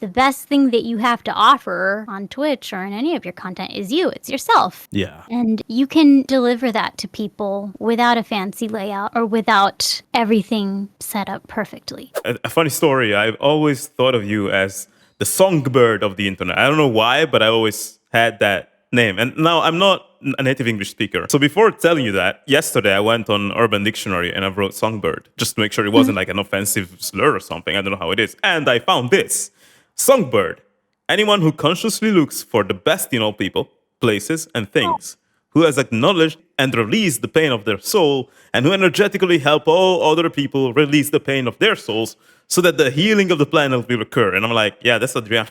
the best thing that you have to offer on Twitch or in any of your content is you. It's yourself. Yeah. And you can deliver that to people without a fancy layout or without everything set up perfectly. A funny story. I've always thought of you as the songbird of the internet. I don't know why, but I always had that name. And now I'm not a native English speaker. So before telling you that, yesterday I went on Urban Dictionary and I wrote songbird just to make sure it wasn't like an offensive slur or something. I don't know how it is. And I found this. Songbird. Anyone who consciously looks for the best in all people, places, and things, who has acknowledged and released the pain of their soul, and who energetically help all other people release the pain of their souls so that the healing of the planet will occur. And I'm like, yeah, that's Adriana.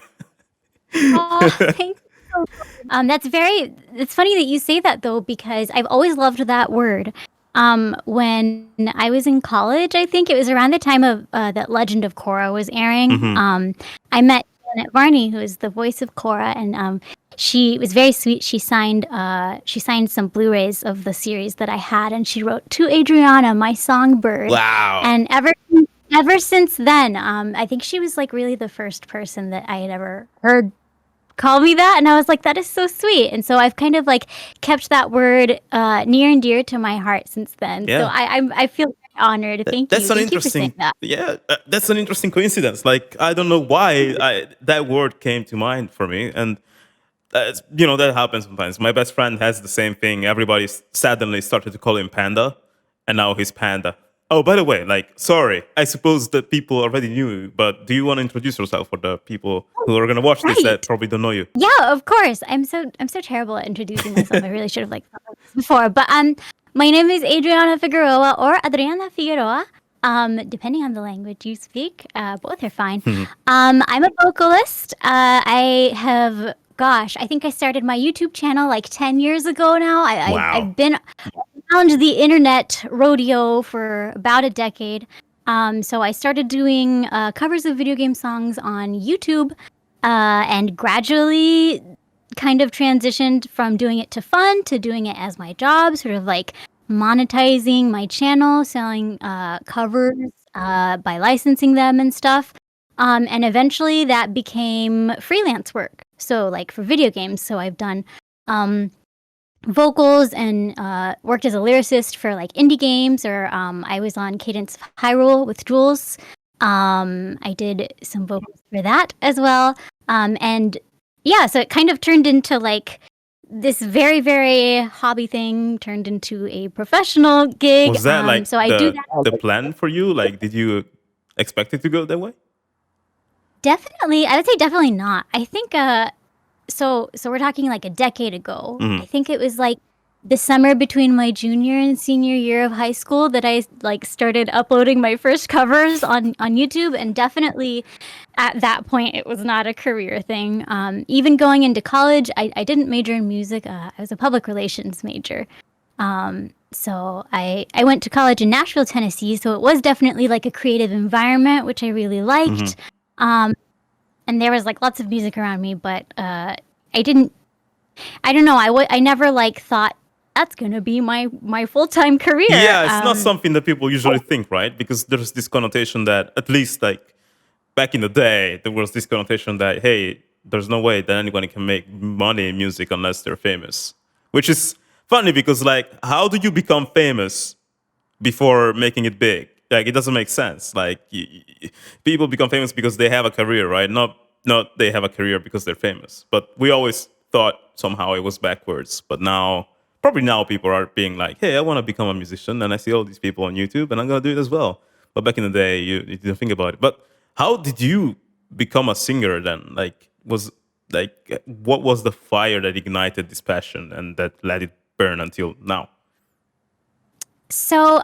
Oh, thank you. It's funny that you say that though, because I've always loved that word. When I was in college, I think it was around the time of that Legend of Korra was airing. I met Janet Varney, who is the voice of Korra, and she was very sweet. She signed some Blu-rays of the series that I had, and she wrote, "To Adriana, my songbird." Wow. And ever since then, I think she was like really the first person that I had ever heard call me that, and I was like, that is so sweet. And so I've kind of like kept that word near and dear to my heart since then. Yeah. So I feel very honored. Thank you. That's an Thank you for saying interesting. that. Yeah, that's an interesting coincidence. Like I don't know why that word came to mind for me, and that happens sometimes. My best friend has the same thing. Everybody suddenly started to call him Panda, and now he's Panda. Oh, by the way, sorry, I suppose that people already knew you, but do you want to introduce yourself for the people who are going to watch this that probably don't know you? Yeah, of course. I'm so terrible at introducing myself. I really should have thought of this before. But my name is Adriana Figueroa or Adriana Figueroa. Depending on the language you speak, both are fine. I'm a vocalist. I think I started my YouTube channel like 10 years ago now. Wow. I've been around the internet rodeo for about a decade. So I started doing covers of video game songs on YouTube and gradually kind of transitioned from doing it to fun to doing it as my job, sort of like monetizing my channel, selling covers by licensing them and stuff. And eventually that became freelance work. So like for video games. So I've done vocals and worked as a lyricist for like indie games, or I was on Cadence of Hyrule with Jules. I did some vocals for that as well. And yeah, so it kind of turned into like this very, very hobby thing turned into a professional gig. Was that like so I do that. the plan for you? Like, did you expect it to go that way? Definitely, I would say definitely not. I think so we're talking like a decade ago. I think it was like the summer between my junior and senior year of high school that I like started uploading my first covers on YouTube, and definitely at that point it was not a career thing. Even going into college, I didn't major in music. I was a public relations major. So I went to college in Nashville, Tennessee, so it was definitely like a creative environment, which I really liked. And there was like lots of music around me, but I don't know. I never like thought that's gonna be my full-time career. Yeah, it's not something that people usually think, right? Because there's this connotation that, at least like back in the day, there was this connotation that, hey, there's no way that anyone can make money in music unless they're famous. Which is funny because like, how do you become famous before making it big? Like, it doesn't make sense. Like, people become famous because they have a career, right? Not they have a career because they're famous. But we always thought somehow it was backwards. But probably now people are being like, hey, I want to become a musician, and I see all these people on YouTube, and I'm going to do it as well. But back in the day, you didn't think about it. But how did you become a singer then? Like, what was the fire that ignited this passion and that let it burn until now? So,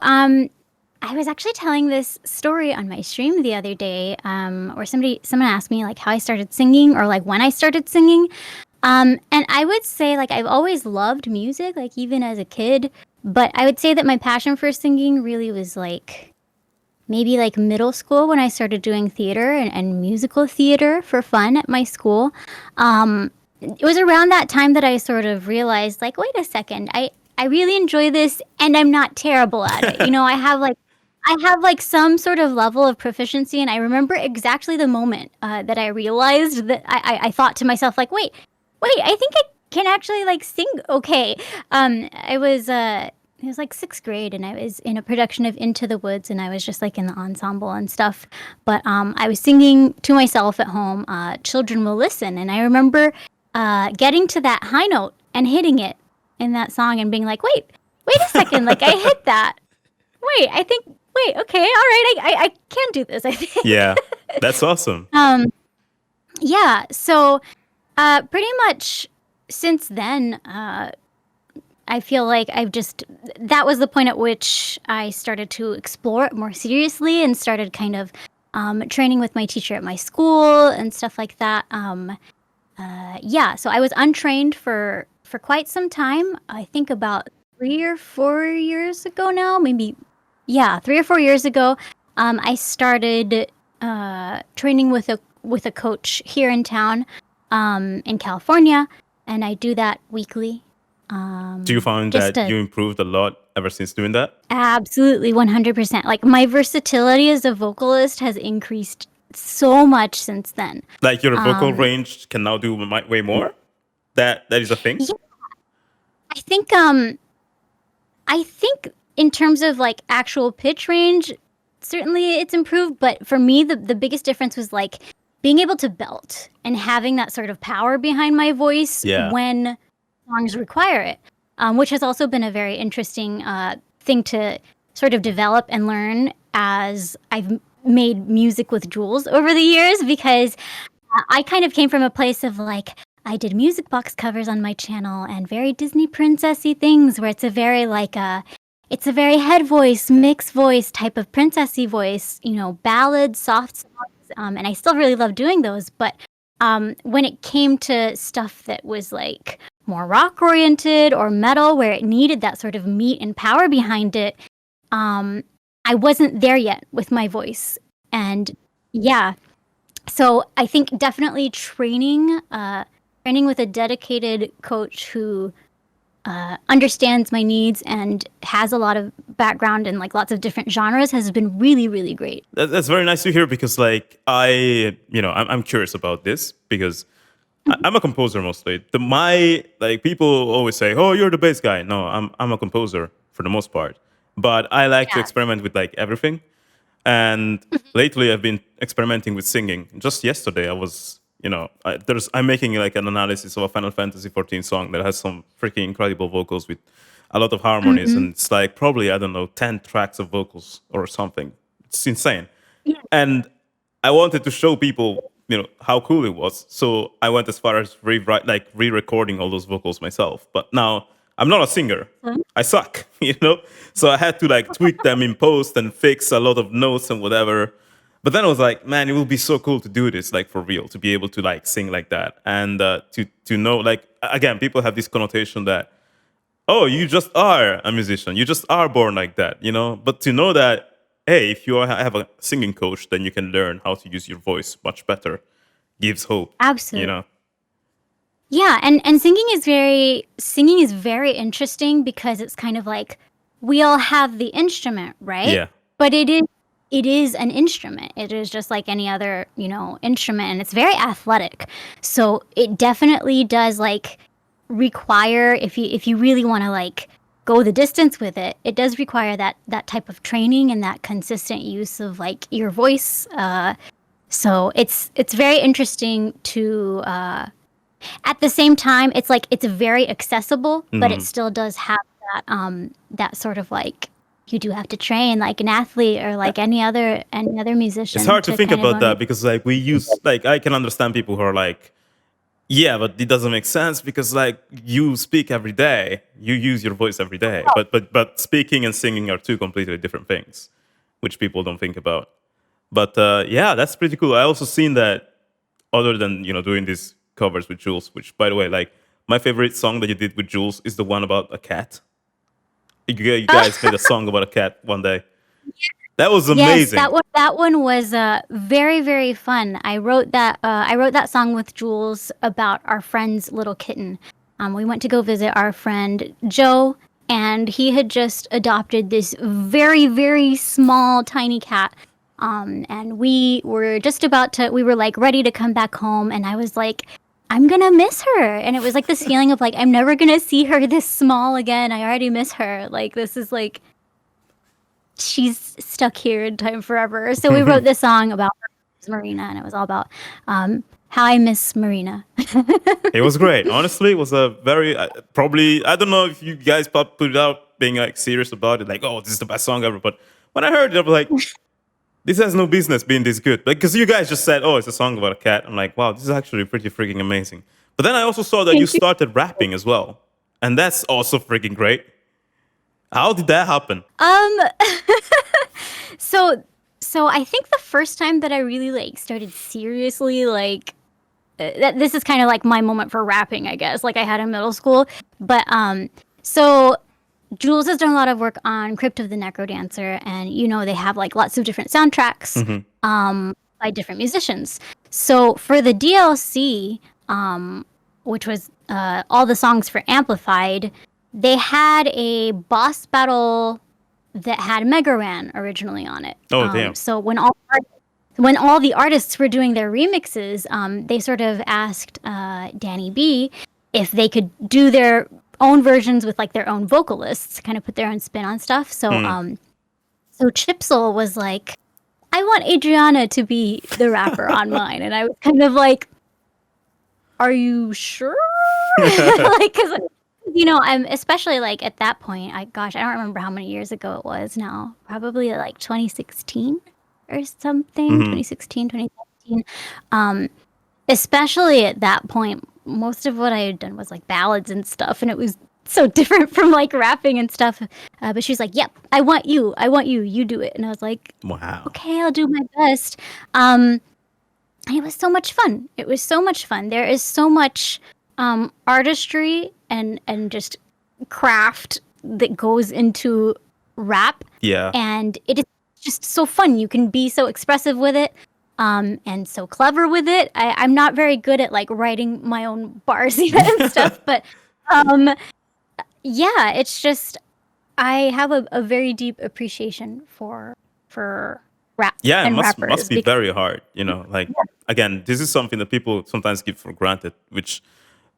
I was actually telling this story on my stream the other day, where someone asked me like how I started singing or like when I started singing. And I would say like I've always loved music, like even as a kid, but I would say that my passion for singing really was like maybe like middle school when I started doing theater and musical theater for fun at my school. It was around that time that I sort of realized like, wait a second, I really enjoy this and I'm not terrible at it. I I have like some sort of level of proficiency, and I remember exactly the moment that I realized that I thought to myself like, wait, I think I can actually like sing okay. It was like sixth grade, and I was in a production of Into the Woods, and I was just like in the ensemble and stuff. But I was singing to myself at home. Children will listen, and I remember getting to that high note and hitting it in that song, and being like, wait a second, like I hit that. Wait, okay, all right, I can do this, I think. Yeah, that's awesome. Yeah, so pretty much since then, I feel like that was the point at which I started to explore it more seriously and started kind of training with my teacher at my school and stuff like that. Yeah, so I was untrained for quite some time. I think about 3 or 4 years ago now, maybe. Yeah, 3 or 4 years ago, I started training with a coach here in town, in California, and I do that weekly. Do you find Just that to you improved a lot ever since doing that? absolutely 100%. Like my versatility as a vocalist has increased so much since then. Like your vocal range can now do way more? That is a thing? Yeah, I think in terms of like actual pitch range, certainly it's improved, but for me the biggest difference was like being able to belt and having that sort of power behind my voice Yeah. when songs require it, which has also been a very interesting thing to sort of develop and learn as I've made music with Jules over the years, because I kind of came from a place of like, I did music box covers on my channel and very Disney princessy things where it's a very like it's a very head voice, mixed voice type of princessy voice, ballads, soft songs, and I still really love doing those. But when it came to stuff that was like more rock oriented or metal, where it needed that sort of meat and power behind it, I wasn't there yet with my voice. And yeah, so I think definitely training with a dedicated coach who understands my needs and has a lot of background in like lots of different genres has been really, really great. That's very nice to hear because, like, I'm curious about this because I'm a composer mostly. My like people always say, "Oh, you're the bass guy." No, I'm a composer for the most part, but I like to Yeah. experiment with like everything. And lately, I've been experimenting with singing. Just yesterday, I was, I'm making like an analysis of a Final Fantasy 14 song that has some freaking incredible vocals with a lot of harmonies, Mm-hmm. and it's like probably I don't know 10 tracks of vocals or something. It's insane, Yeah. and I wanted to show people, how cool it was. So I went as far as re-recording all those vocals myself. But now I'm not a singer. I suck, So I had to like tweak them in post and fix a lot of notes and whatever. But then I was like, man, it would be so cool to do this like for real, to be able to like sing like that, and to know like again, people have this connotation that, oh, you just are a musician. You just are born like that, But to know that, hey, if you have a singing coach, then you can learn how to use your voice much better, gives hope, Absolutely. Yeah, and singing is very interesting because it's kind of like we all have the instrument, right? Yeah. But it is an instrument. It is just like any other, instrument, and it's very athletic. So it definitely does like require, if you really want to like go the distance with it, it does require that type of training and that consistent use of like your voice. So it's very interesting to at the same time, it's like it's very accessible, but it still does have that sort of like you do have to train like an athlete or like any other musician. It's hard to think kind of about learn that it. because like we use like I can understand people who are like, yeah, but it doesn't make sense because like you speak every day, you use your voice every day, but speaking and singing are two completely different things, which people don't think about. But yeah, that's pretty cool. I also seen that other than doing these covers with Jules, which by the way, like my favorite song that you did with Jules is the one about a cat. You guys made a song about a cat one day. That was Yes, amazing. that one was very, very fun. I wrote that song with Jules about our friend's little kitten. We went to go visit our friend Joe and he had just adopted this very, very small, tiny cat. And we were like ready to come back home, and I was like, I'm gonna miss her. And it was like this feeling of like, I'm never gonna see her this small again. I already miss her. Like, this is like, she's stuck here in time forever. So we wrote this song about Marina, and it was all about how I miss Marina. It was great. Honestly, it was a very probably. I don't know if you guys put it out being like serious about it, like, oh, this is the best song ever. But when I heard it, I was like, this has no business being this good. Like, because you guys just said, oh, it's a song about a cat. I'm like, wow, this is actually pretty freaking amazing. But then I also saw that you started rapping as well, and that's also freaking great. How did that happen? So I think the first time that I really like started seriously like this is kind of like my moment for rapping, I guess. Like I had in middle school, but so Jules has done a lot of work on Crypt of the Necrodancer, and they have like lots of different soundtracks by different musicians. So for the DLC, which was all the songs for Amplified, they had a boss battle that had Mega Ran originally on it. Oh, damn. So when all the artists were doing their remixes, they sort of asked Danny B if they could do their own versions with like their own vocalists, kind of put their own spin on stuff. So so Chipsel was like, I want Adriana to be the rapper on mine. And I was kind of like, are you sure? Like, because I'm especially like at that point, I don't remember how many years ago it was now, probably like 2016 or something, 2016, 2017. Especially at that point, most of what I had done was like ballads and stuff, and it was so different from like rapping and stuff. But she's like, yep, I want you, you do it. And I was like, wow, okay, I'll do my best. And it was so much fun. There is so much artistry and just craft that goes into rap. Yeah. And it is just so fun. You can be so expressive with it. And so clever with it. I'm not very good at like writing my own bars and stuff, but yeah, it's just I have a very deep appreciation for rap. Yeah, and it rappers must be very hard. Like again, this is something that people sometimes give for granted, which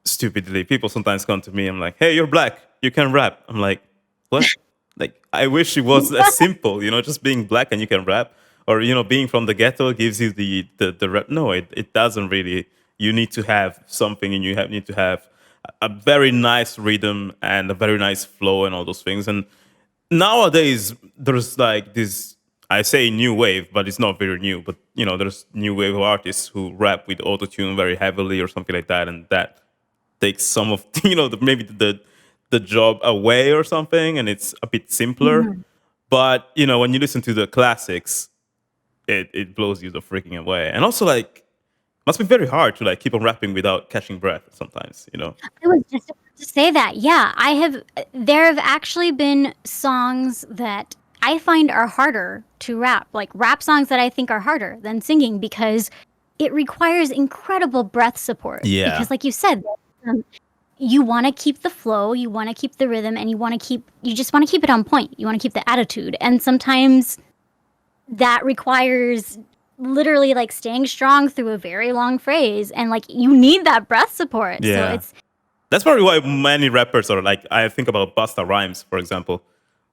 stupidly people sometimes come to me. I'm like, hey, you're black, you can rap. I'm like, what? Like, I wish it was as simple, just being black and you can rap. Or being from the ghetto gives you the rap. No, it doesn't really. You need to have something, and need to have a very nice rhythm and a very nice flow and all those things. And nowadays there's like this. I say new wave, but it's not very new. But there's new wave artists who rap with autotune very heavily or something like that, and that takes some of maybe the job away or something, and it's a bit simpler. Mm-hmm. But when you listen to the classics, it blows you the freaking away. And also, like, must be very hard to like keep on rapping without catching breath sometimes, I was just about to say that. Yeah, there have actually been songs that I find are harder to rap, like rap songs that I think are harder than singing, because it requires incredible breath support. Yeah. Because like you said, you want to keep the flow, you want to keep the rhythm, and you just want to keep it on point. You want to keep the attitude. And sometimes that requires literally like staying strong through a very long phrase, and like you need that breath support. Yeah. So that's probably why many rappers are like, I think about Busta Rhymes, for example,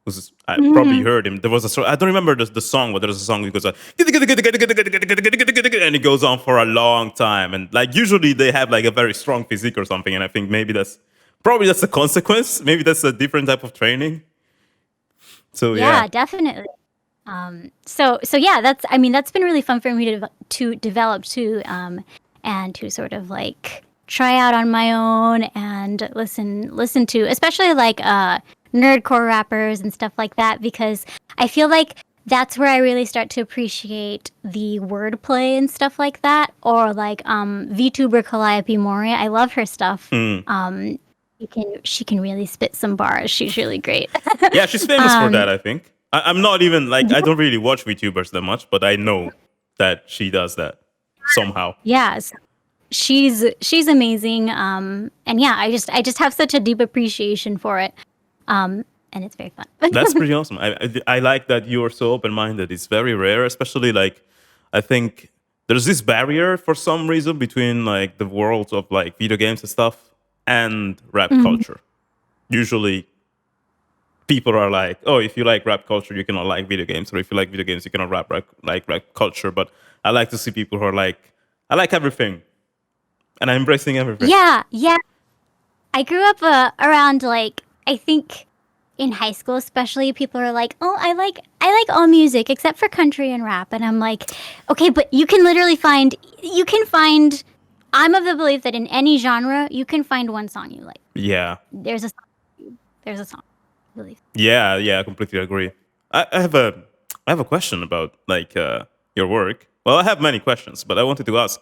who's I probably heard him. There was I don't remember the song, but there's a song because like, and it goes on for a long time, and like usually they have like a very strong physique or something, and I think maybe that's a consequence. Maybe that's a different type of training. So yeah, definitely. So yeah, that's been really fun for me to develop too, and to sort of like try out on my own and listen to, especially like nerdcore rappers and stuff like that, because I feel like that's where I really start to appreciate the wordplay and stuff like that. Or like VTuber Calliope Mori, I love her stuff. She can really spit some bars. She's really great. Yeah, she's famous for that, I think. I'm not even like, I don't really watch VTubers that much, but I know that she does that somehow. Yes, she's amazing. And yeah, I just have such a deep appreciation for it. And it's very fun. That's pretty awesome. I like that you're so open minded. It's very rare, especially like I think there's this barrier for some reason between like the world of like video games and stuff and rap Mhm. culture. Usually people are like, oh, if you like rap culture, you cannot like video games, or if you like video games, you cannot like rap culture. But I like to see people who are like, I like everything, and I'm embracing everything. Yeah. I grew up around like I think in high school especially people are like, "Oh, I like all music except for country and rap." And I'm like, "Okay, but you can find I'm of the belief that in any genre you can find one song you like. Yeah, There's a song. I believe. I completely agree. I have a question about like your work. Well, I have many questions, but I wanted to ask: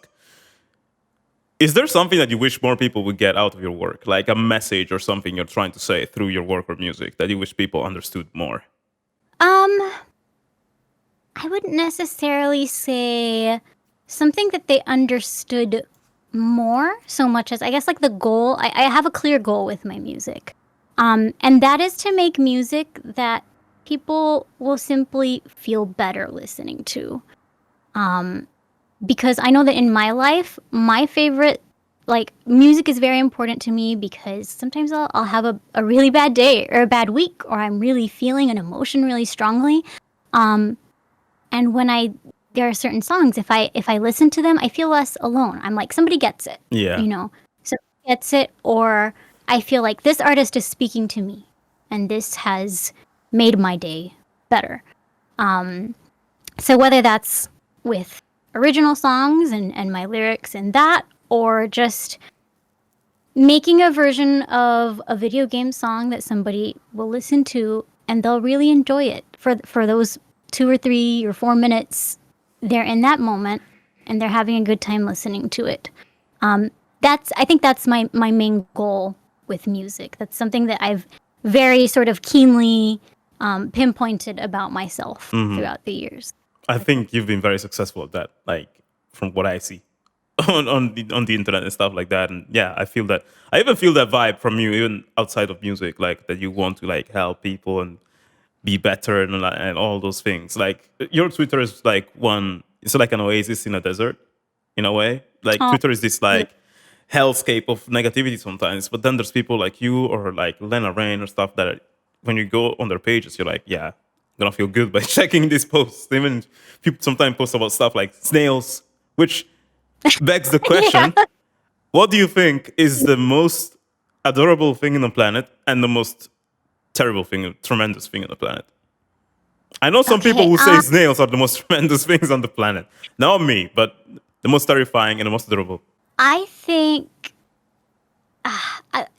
is there something that you wish more people would get out of your work, like a message or something you're trying to say through your work or music that you wish people understood more? Um I wouldn't necessarily say something that they understood more so much as I guess like the goal. I have a clear goal with my music. And that is to make music that people will simply feel better listening to. Because I know that in my life, my favorite like music is very important to me because sometimes I'll have a really bad day or a bad week or I'm really feeling an emotion really strongly. And when there are certain songs, if I listen to them, I feel less alone. I'm like, somebody gets it, Yeah, somebody gets it, or I feel like this artist is speaking to me, and this has made my day better. So whether that's with original songs and my lyrics and that, or just making a version of a video game song that somebody will listen to and they'll really enjoy it for those 2 or 3 or 4 minutes they're in that moment and they're having a good time listening to it. I think that's my main goal with music. That's something that I've very sort of keenly pinpointed about myself throughout the years. I think you've been very successful at that. Like from what I see on the internet and stuff like that. And yeah, I feel that. I even feel that vibe from you, even outside of music, like that you want to like help people and be better and all those things. Like your Twitter is like it's like an oasis in a desert, in a way. Like Oh, Twitter is this yeah. like hellscape of negativity sometimes, but then there's people like you or like Lena Rain or stuff that when you go on their pages, you're like, yeah, I'm gonna feel good by checking these posts. Even people sometimes post about stuff like snails, which begs the Yeah. question: what do you think is the most adorable thing on the planet and the most terrible thing, tremendous thing on the planet? I know some people Okay. who say snails are the most tremendous things on the planet. Not me, but the most terrifying and the most adorable. I think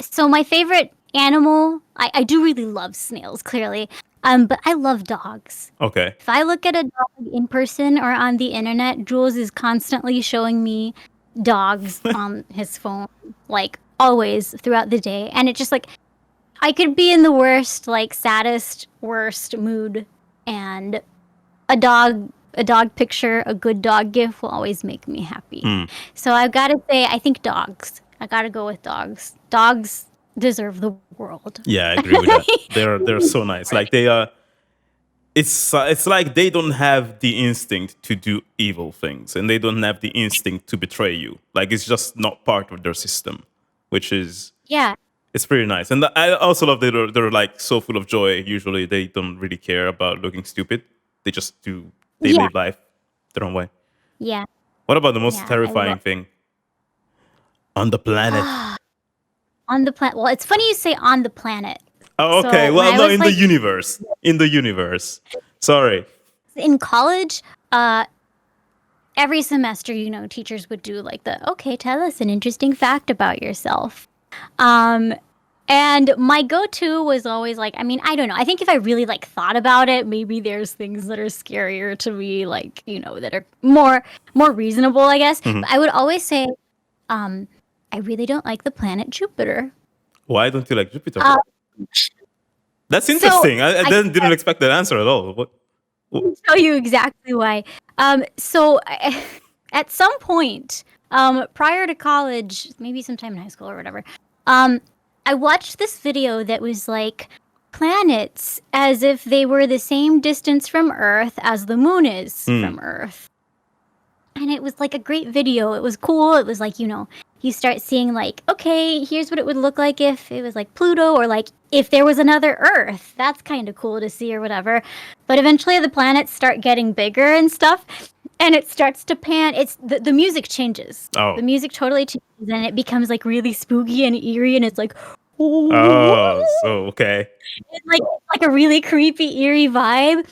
so. My favorite animal, I do really love snails, clearly. But I love dogs. Okay. If I look at a dog in person or on the internet, Jules is constantly showing me dogs on his phone, like always throughout the day. And it just like I could be in the worst, like saddest, worst mood, and a dog picture, a good dog gif will always make me happy. So I've got to say, I think dogs. I got to go with dogs. Dogs deserve the world. Yeah, I agree with that. They're so nice. Like they are. It's like they don't have the instinct to do evil things, and they don't have the instinct to betray you. Like it's just not part of their system, which is Yeah. it's pretty nice. And I also love that they're like so full of joy. Usually, they don't really care about looking stupid. They just do. They Yeah. live life their own way. Yeah. What about the most Yeah. I terrifying love thing on the planet? on the planet. Well, it's funny you say on the planet. Oh, okay. So when Well, I no, was in the like universe. In the universe. Sorry. in college, every semester, teachers would do like okay, tell us an interesting fact about yourself. And my go-to was always like, I mean, I don't know. I think if I really like thought about it, maybe there's things that are scarier to me, like, that are more reasonable, I guess. Mhm. But I would always say, I really don't like the planet Jupiter. Why don't you like Jupiter? Uh, That's so interesting. I I didn't expect that answer at all. What? can tell you exactly why. At some point, prior to college, maybe sometime in high school or whatever, I watched this video that was like planets as if they were the same distance from Earth as the moon is from Earth. And it was like a great video. It was cool. It was like, you start seeing like, okay, here's what it would look like if it was like Pluto, or like if there was another Earth. That's kind of cool to see or whatever. But eventually the planets start getting bigger and stuff, and it starts to pan. It's the music changes. Oh. The music totally changes, and it becomes like really spooky and eerie, and it's like, oh, so okay. It's like a really creepy, eerie vibe.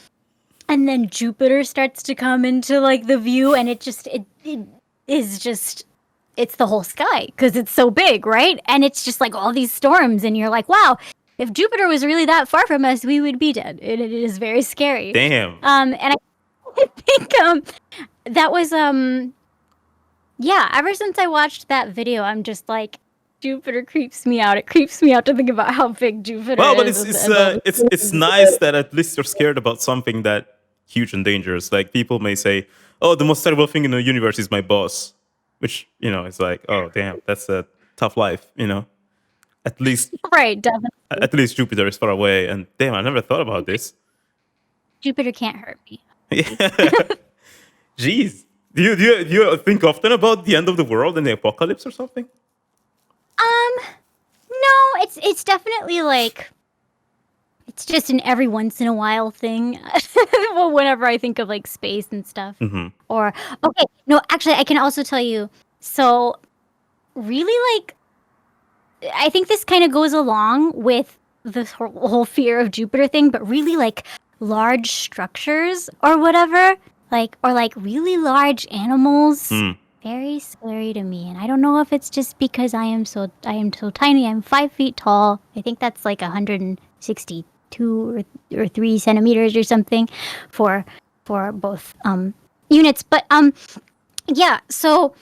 And then Jupiter starts to come into like the view, and it is just, it's the whole sky because it's so big, right? And it's just like all these storms, and you're like, wow, if Jupiter was really that far from us, we would be dead. It is very scary. Damn. And I think that was yeah. Ever since I watched that video, I'm just like, Jupiter creeps me out. It creeps me out to think about how big Jupiter is. Well, but it's nice that at least you're scared about something that huge and dangerous. Like people may say, "Oh, the most terrible thing in the universe is my boss," which it's like, "Oh, damn, that's a tough life." At least right, definitely. At least Jupiter is far away, and damn, I never thought about this. Jupiter can't hurt me. Jeez, do you think often about the end of the world and the apocalypse or something? No, it's definitely like, it's just an every once in a while thing. Well, whenever I think of like space and stuff. Mm-hmm. Or, okay, no, actually, I can also tell you, so really like, I think this kind of goes along with this whole fear of Jupiter thing, but really like large structures or whatever, or like really large animals. Very scary to me, and I don't know if it's just because I am so tiny. I'm 5 feet tall. I think that's like 162 or 3 centimeters or something for both units. But yeah. So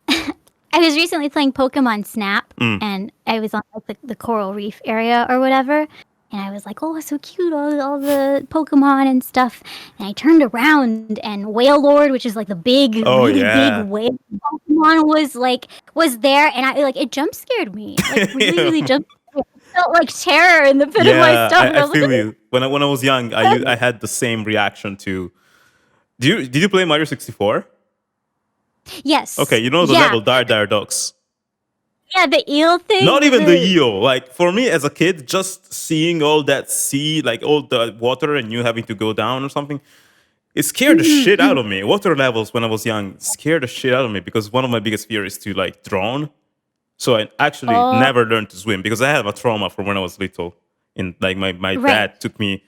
I was recently playing Pokemon Snap, and I was on like the coral reef area or whatever. And I was like, oh, so cute, all the Pokemon and stuff. And I turned around, and Wailord, which is like the big, big whale Pokemon, was there. And it jump scared me. Like really jump scared. I felt like terror in the pit of my stomach. I feel you. When I was young, I had the same reaction to. Did you play Mario 64? Yes. Okay, the level Dire Ducks. Yeah, the eel thing. Not even the eel. Like for me as a kid, just seeing all that sea, like all the water, and you having to go down or something, it scared the shit out of me. Water levels when I was young scared the shit out of me because one of my biggest fears is to like drown. So I actually never learned to swim because I have a trauma from when I was little. And like my dad took me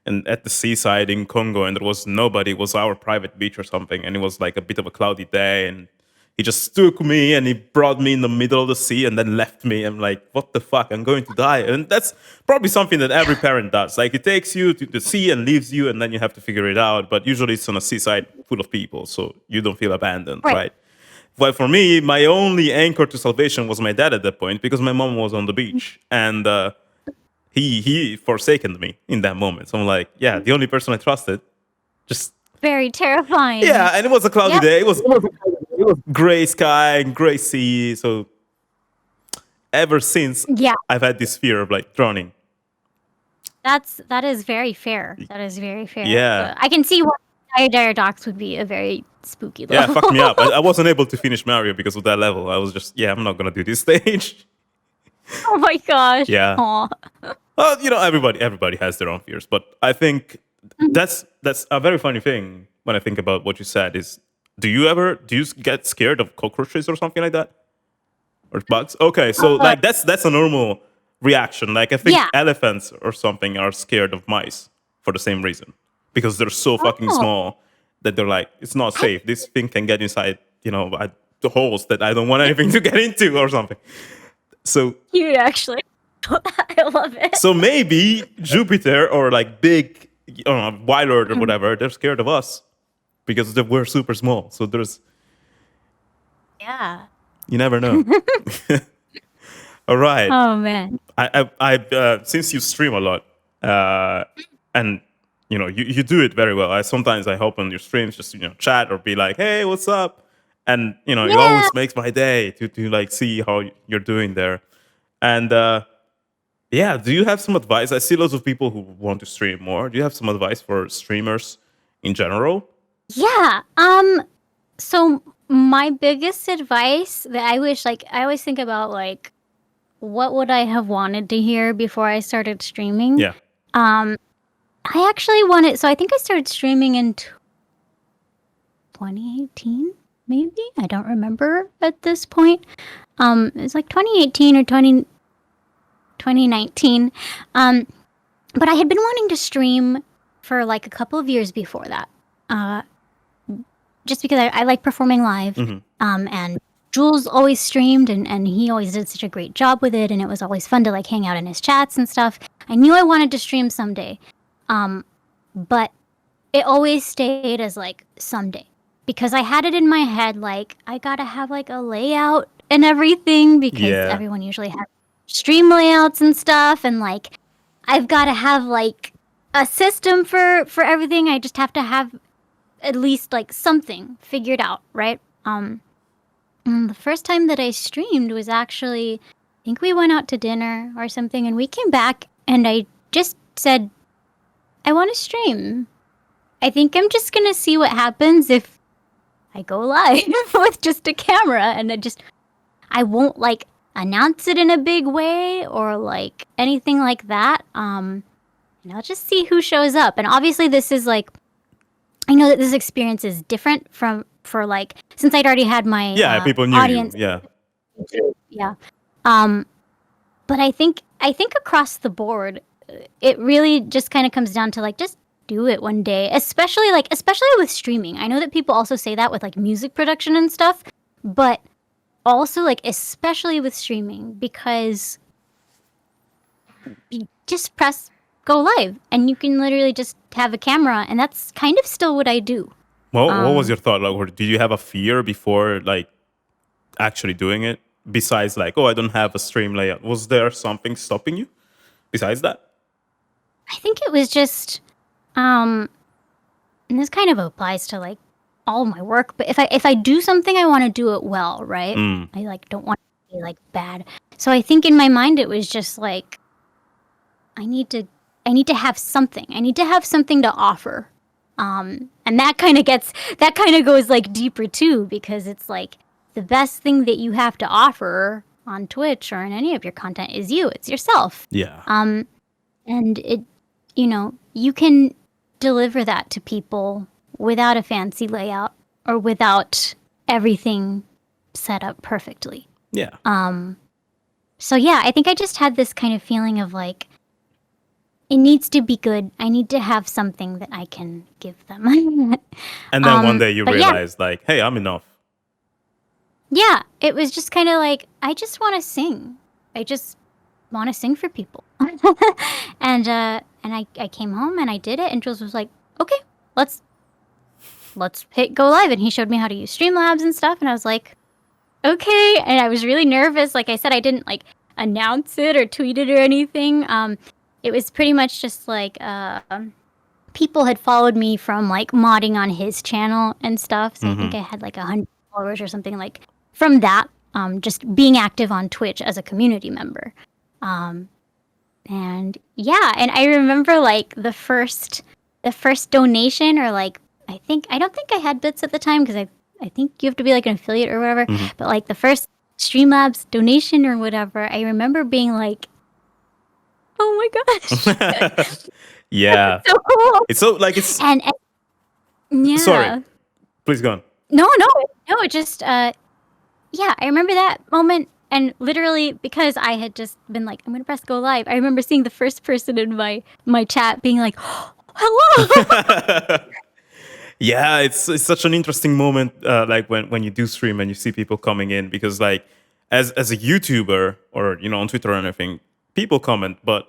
and at the seaside in Congo, and there was nobody. It was our private beach or something, and it was like a bit of a cloudy day, and he just took me and he brought me in the middle of the sea and then left me. I'm like, what the fuck? I'm going to die. And that's probably something that every parent does. Like, it takes you to the sea and leaves you, and then you have to figure it out. But usually it's on a seaside full of people, so you don't feel abandoned, right? Well, for me, my only anchor to salvation was my dad at that point because my mom was on the beach. And he forsaken me in that moment. So I'm like, yeah, the only person I trusted just... Very terrifying. Yeah, and it was a cloudy day. It was gray sky and gray sea. So ever since, I've had this fear of like drowning. That is very fair. That is very fair. Yeah, I can see why Dire Docs would be a very spooky level. Yeah, fuck me up. I wasn't able to finish Mario because of that level. I was just, I'm not gonna do this stage. Oh my gosh. Yeah. Well, everybody has their own fears, but I think that's a very funny thing when I think about what you said is, do you get scared of cockroaches or something like that? Or bugs? Okay, so like that's a normal reaction. Like I think elephants or something are scared of mice for the same reason. Because they're so fucking small that they're like, it's not safe. This thing can get inside, the holes that I don't want anything to get into or something. So cute, actually. I love it. So maybe Jupiter or like big, Wailord or whatever, they're scared of us because we're super small. So there's... Yeah. You never know. All right. Oh, man. I since you stream a lot, and you do it very well. Sometimes I hop on your streams just chat or be like, hey, what's up? And it always makes my day to like see how you're doing there. And Yeah. Do you have some advice? I see lots of people who want to stream more. Do you have some advice for streamers in general? Yeah. So my biggest advice that I wish, like, I always think about, like, what would I have wanted to hear before I started streaming? Yeah. I actually wanted, so I think I started streaming in 2018, maybe? I don't remember at this point. It was like 2018 or 2019. But I had been wanting to stream for like a couple of years before that. Just because I like performing live. And Jules always streamed and he always did such a great job with it, and it was always fun to like hang out in his chats and stuff. I knew I wanted to stream someday. But it always stayed as like someday. Because I had it in my head like I gotta have like a layout and everything, because everyone usually has stream layouts and stuff, and like I've gotta have like a system for everything. I just have to have at least like something figured out, right? And the first time that I streamed was actually, I think we went out to dinner or something, and we came back and I just said, I want to stream. I think I'm just gonna see what happens if I go live with just a camera, and I won't like announce it in a big way or like anything like that. And I'll just see who shows up. And obviously this is like, I know that this experience is different for like, since I'd already had my people knew audience. you. Yeah. But I think across the board, it really just kind of comes down to like, just do it one day, especially with streaming. I know that people also say that with like music production and stuff, but also like especially with streaming, because you just press go live and you can literally just have a camera, and that's kind of still what I do. What was your thought? Like, did you have a fear before like actually doing it? Besides like, oh, I don't have a stream layout. Was there something stopping you besides that? I think it was just and this kind of applies to like all my work, but if I do something, I want to do it well, right? I like don't want it to be like bad. So I think in my mind it was just like I need to have something. I need to have something to offer. And that kind of goes like deeper too, because it's like the best thing that you have to offer on Twitch or in any of your content is you. It's yourself. Yeah. And it, you can deliver that to people without a fancy layout or without everything set up perfectly. Yeah. So yeah, I think I just had this kind of feeling of like, it needs to be good. I need to have something that I can give them. And then one day you realized like, hey, I'm enough. Yeah, it was just kind of like, I just want to sing. I just want to sing for people. And I came home and I did it, and Jules was like, okay, let's hit go live. And he showed me how to use Streamlabs and stuff, and I was like, okay. And I was really nervous. Like I said, I didn't like announce it or tweet it or anything. It was pretty much just like people had followed me from like modding on his channel and stuff. So I think I had like 100 followers or something like from that. Just being active on Twitch as a community member. And yeah, and I remember like the first donation, or like I don't think I had bits at the time, because I think you have to be like an affiliate or whatever. But like the first Streamlabs donation or whatever, I remember being like, oh my gosh. Yeah. So cool. It's so like it's and yeah. Sorry. Please go on. No, it just yeah, I remember that moment, and literally because I had just been like, I'm gonna press go live, I remember seeing the first person in my chat being like, oh, hello. Yeah, it's such an interesting moment, like when you do stream and you see people coming in, because like as a YouTuber or on Twitter or anything, people comment, but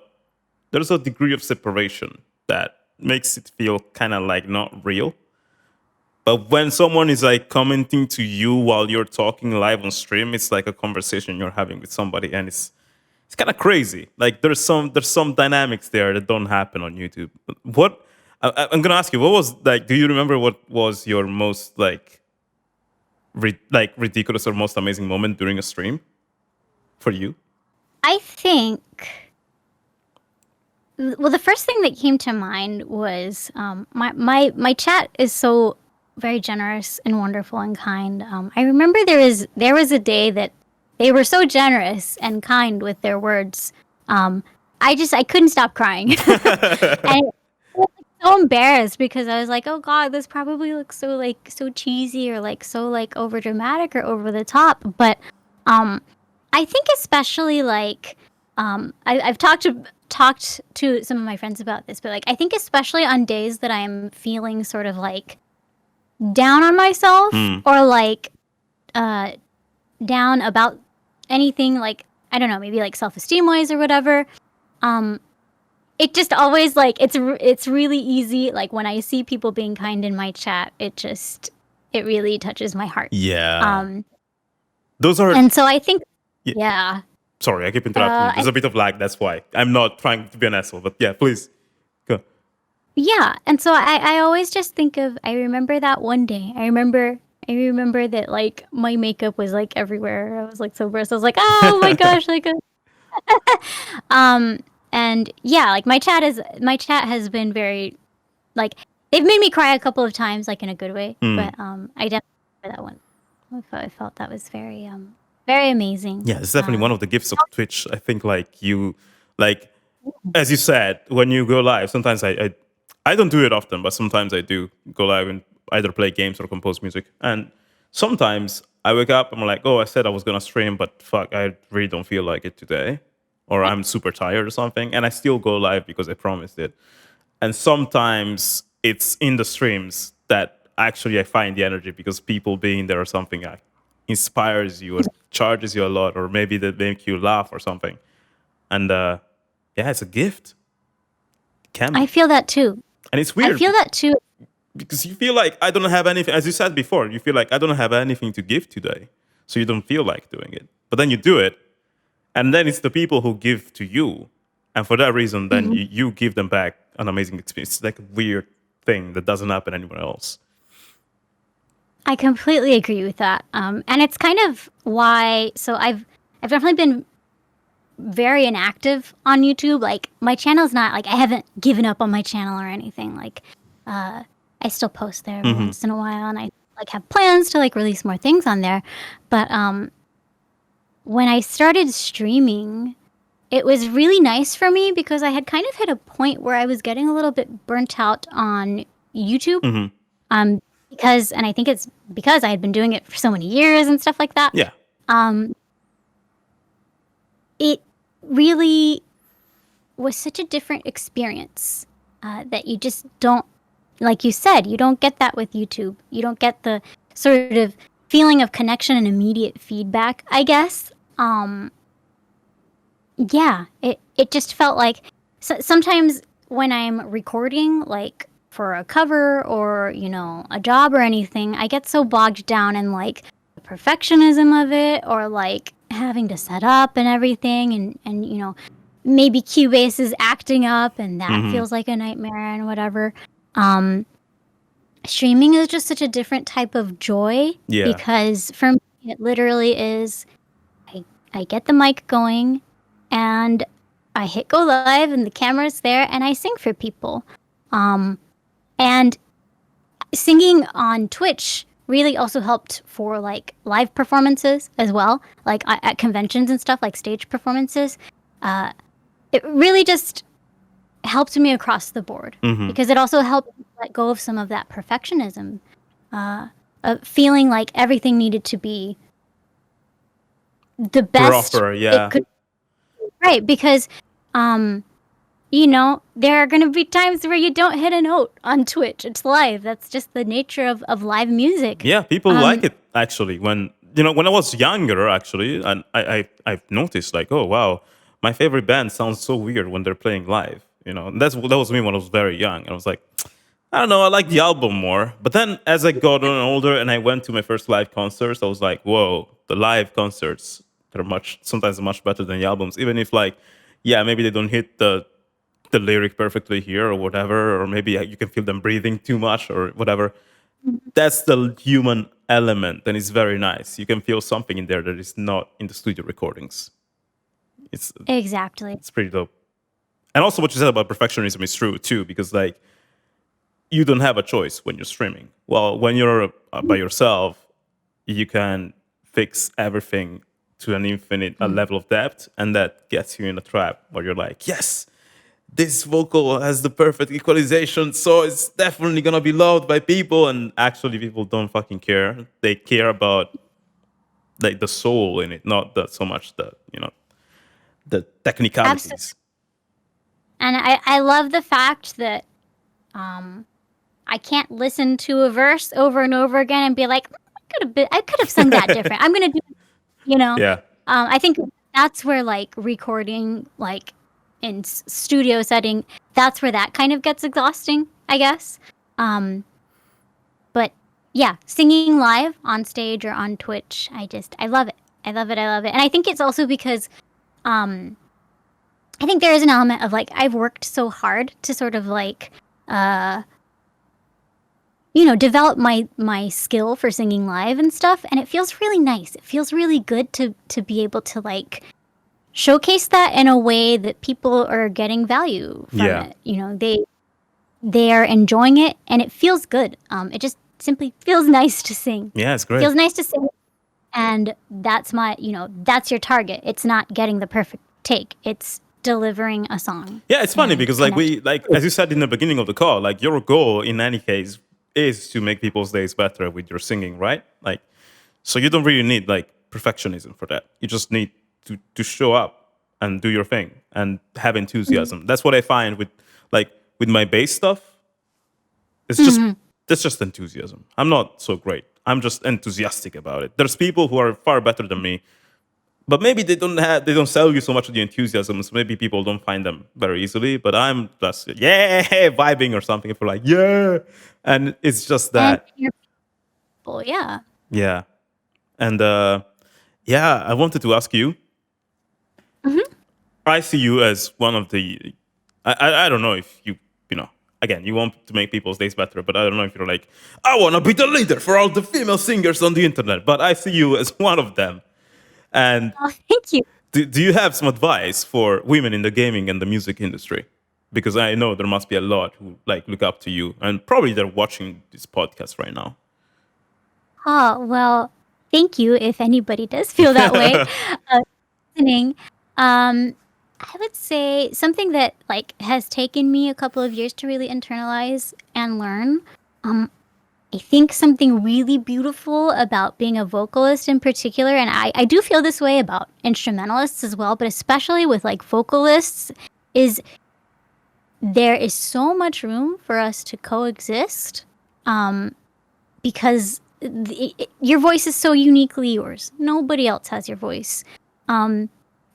there's a degree of separation that makes it feel kind of like not real. But when someone is like commenting to you while you're talking live on stream, it's like a conversation you're having with somebody, and it's kind of crazy. Like there's some dynamics there that don't happen on YouTube. What I'm gonna ask you, what was like? Do you remember what was your most like ridiculous or most amazing moment during a stream for you? I think Well, the first thing that came to mind was my chat is so very generous and wonderful and kind. I remember there was a day that they were so generous and kind with their words. Um, I couldn't stop crying, and I was like, so embarrassed because I was like, oh God, this probably looks so like so cheesy or like so like over dramatic or over the top. But um, I think especially like I've talked to some of my friends about this, but like I think especially on days that I'm feeling sort of like down on myself Mm. or like uh down about anything, like I don't know, maybe like self-esteem wise or whatever. Um it just always like it's really easy, like when I see people being kind in my chat, it really touches my heart. Yeah. Um Those are. and so I think Yeah. yeah. Sorry, I keep interrupting you. I There's a bit of lag. That's why I'm not trying to be an asshole. But yeah, please go. Yeah, and so I always just think of I remember that one day. I remember that like my makeup was like everywhere. I was like so gross. I was like, oh my gosh, like um and yeah, like my chat has been very like they've made me cry a couple of times, like in a good way. Mm. But I definitely remember that one. I felt that was very amazing. Yeah, it's definitely one of the gifts of Twitch. I think like as you said, when you go live, sometimes I don't do it often, but sometimes I do go live and either play games or compose music. And sometimes I wake up, I'm like, oh, I said I was gonna stream, but fuck, I really don't feel like it today, or I'm super tired or something, and I still go live because I promised it. And sometimes it's in the streams that actually I find the energy because people being there or something inspires you or charges you a lot, or maybe they make you laugh or something. And yeah, it's a gift. It can I be. feel that too. And it's I weird feel that too. because you feel like I don't have anything, as you said before, you feel like I don't have anything to give today. So you don't feel like doing it. But then you do it. And then it's the people who give to you. And for that reason, then Mhm. you give them back an amazing experience. It's like a weird thing that doesn't happen anywhere else. I completely agree with that. And it's kind of why. So I've definitely been very inactive on YouTube. Like my channel's not like I haven't given up on my channel or anything. Like I still post there every Mm-hmm. once in a while, and I like have plans to like release more things on there. But when I started streaming, it was really nice for me because I had kind of hit a point where I was getting a little bit burnt out on YouTube. Mm-hmm. Because, and I think it's because I had been doing it for so many years and stuff like that. Yeah. It really was such a different experience that you just don't, like you said, you don't get that with YouTube. You don't get the sort of feeling of connection and immediate feedback, I guess. Yeah, it just felt like sometimes when I'm recording, like for a cover or, a job or anything, I get so bogged down in like the perfectionism of it or like having to set up and everything and maybe Cubase is acting up and that Mm-hmm. feels like a nightmare and whatever. Streaming is just such a different type of joy Yeah. because for me it literally is I get the mic going and I hit go live and the camera's there and I sing for people. And singing on Twitch really also helped for like live performances as well, like at conventions and stuff, like stage performances. It really just helped me across the board Mm-hmm. because it also helped me let go of some of that perfectionism, of feeling like everything needed to be the best Proper, it yeah. could. Right, because there are going to be times where you don't hit a note on Twitch. It's live. That's just the nature of live music. Yeah, people like it actually. When I was younger, actually, and I've noticed like, oh wow, my favorite band sounds so weird when they're playing live. And that was me when I was very young, and I was like, I don't know, I like the album more. But then as I got on older and I went to my first live concerts, I was like, whoa, the live concerts they're sometimes much better than the albums, even if like, yeah, maybe they don't hit the lyric perfectly here or whatever, or maybe you can feel them breathing too much or whatever. That's the human element, and it's very nice. You can feel something in there that is not in the studio recordings. It's Exactly. it's pretty dope. And also, what you said about perfectionism is true too, because like you don't have a choice when you're streaming. Well, when you're by yourself, you can fix everything to an infinite a level of depth, and that gets you in a trap where you're like, yes, this vocal has the perfect equalization, so it's definitely gonna be loved by people. And actually, people don't fucking care. They care about like the soul in it, not so much the Absolutely. technicalities. And I love the fact that I can't listen to a verse over and over again and be like, I could have sung that different. I'm gonna do, you know. Yeah. I think that's where like recording, like in studio setting, that's where that kind of gets exhausting, I guess. But yeah, singing live on stage or on Twitch, I love it. I love it. I love it. And I think it's also because I think there is an element of like I've worked so hard to sort of like develop my skill for singing live and stuff, and it feels really nice. It feels really good to be able to like showcase that in a way that people are getting value from it. They are enjoying it, and it feels good. It just simply feels nice to sing. Yeah, it's great. It feels nice to sing, and that's that's your target. It's not getting the perfect take. It's delivering a song. Yeah, it's funny because as you said in the beginning of the call, like your goal in any case is to make people's days better with your singing, right? Like, so you don't really need like perfectionism for that. You just need to show up and do your thing and have enthusiasm. That's what I find with my bass stuff. It's just that's just enthusiasm. I'm not so great. I'm just enthusiastic about it. There's people who are far better than me, but maybe they don't sell you so much of the enthusiasm. So maybe people don't find them very easily. But I'm just vibing or something. People are like and it's just that. Well, yeah. Yeah, and I wanted to ask you. I see you as one of the. I don't know if again, you want to make people's days better, but I don't know if you're like, I want to be the leader for all the female singers on the internet. But I see you as one of them. And thank you. Do you have some advice for women in the gaming and the music industry? Because I know there must be a lot who like look up to you, and probably they're watching this podcast right now. Oh, well, thank you if anybody does feel that way. Listening. I would say something that like has taken me a couple of years to really internalize and learn. I think something really beautiful about being a vocalist in particular, and I do feel this way about instrumentalists as well, but especially with like vocalists, is there is so much room for us to coexist because your voice is so uniquely yours. Nobody else has your voice.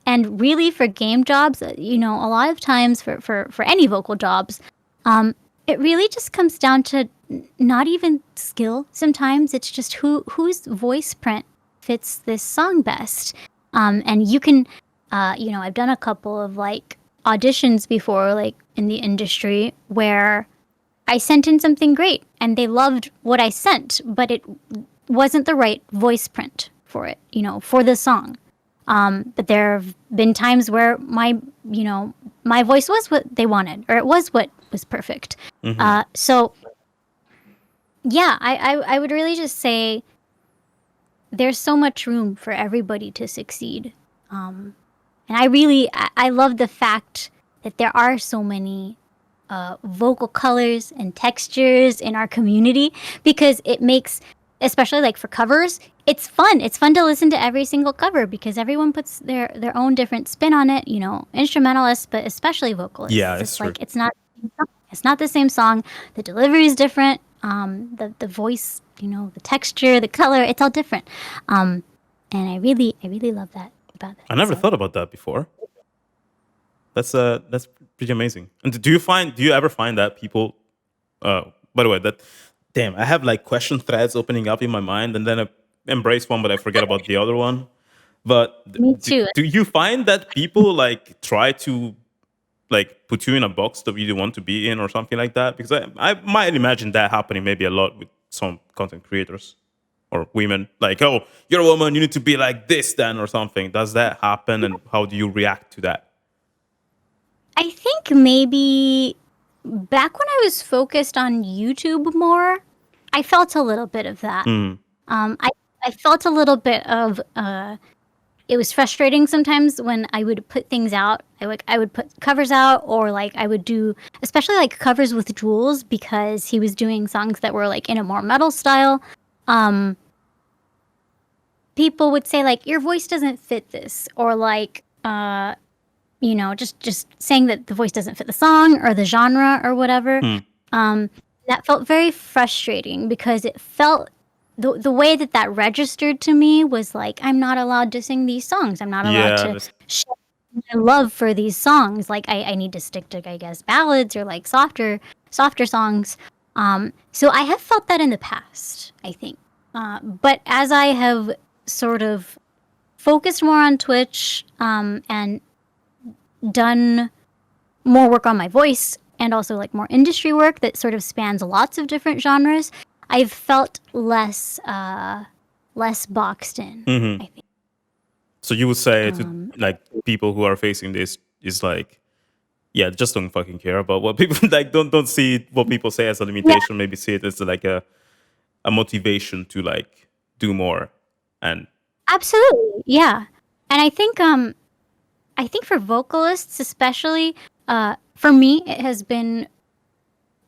And really for game jobs, a lot of times for any vocal jobs, it really just comes down to not even skill. Sometimes it's just whose voice print fits this song best. And you can, I've done a couple of like auditions before, like in the industry, where I sent in something great and they loved what I sent, but it wasn't the right voice print for it, for the song. But there have been times where my voice was what they wanted, or it was what was perfect. So yeah, I would really just say there's so much room for everybody to succeed. And I love the fact that there are so many vocal colors and textures in our community, because it makes, especially like for covers, it's fun. It's fun to listen to every single cover because everyone puts their own different spin on it, instrumentalists, but especially vocalists. Yeah, it's true. like it's not the same song. The delivery is different. The voice, the texture, the color, it's all different. And I really love that about that. I never thought about that before. That's pretty amazing. And do you ever find that people by the way, I have like question threads opening up in my mind, and then I embrace one but I forget about the other one. But Me too. Do you find that people like try to like put you in a box that you don't want to be in or something like that? Because I might imagine that happening maybe a lot with some content creators or women. Like, oh, you're a woman, you need to be like this then or something. Does that happen, and how do you react to that? I think think maybe back when I was focused on YouTube more, I felt a little bit of that. I felt a little bit of it was frustrating sometimes when I would put things out. I would put covers out, or like I would do, especially like covers with Jules, because he was doing songs that were like in a more metal style. People would say like, your voice doesn't fit this, or like just saying that the voice doesn't fit the song or the genre or whatever. That felt very frustrating, because it felt the way that registered to me was like, I'm not allowed to sing these songs. I'm not allowed to show my love for these songs. Like I need to stick to, I guess, ballads or like softer songs. So I have felt that in the past, I think. But as I have sort of focused more on Tiwtch and done more work on my voice, and also like more industry work that sort of spans lots of different genres, I've felt less boxed in, I think. So you would say to like people who are facing this is like, yeah, just don't fucking care about what people like. Don't see what people say as a limitation. Maybe see it as like a motivation to like do more. And absolutely, yeah. And I think for vocalists especially, for me, it has been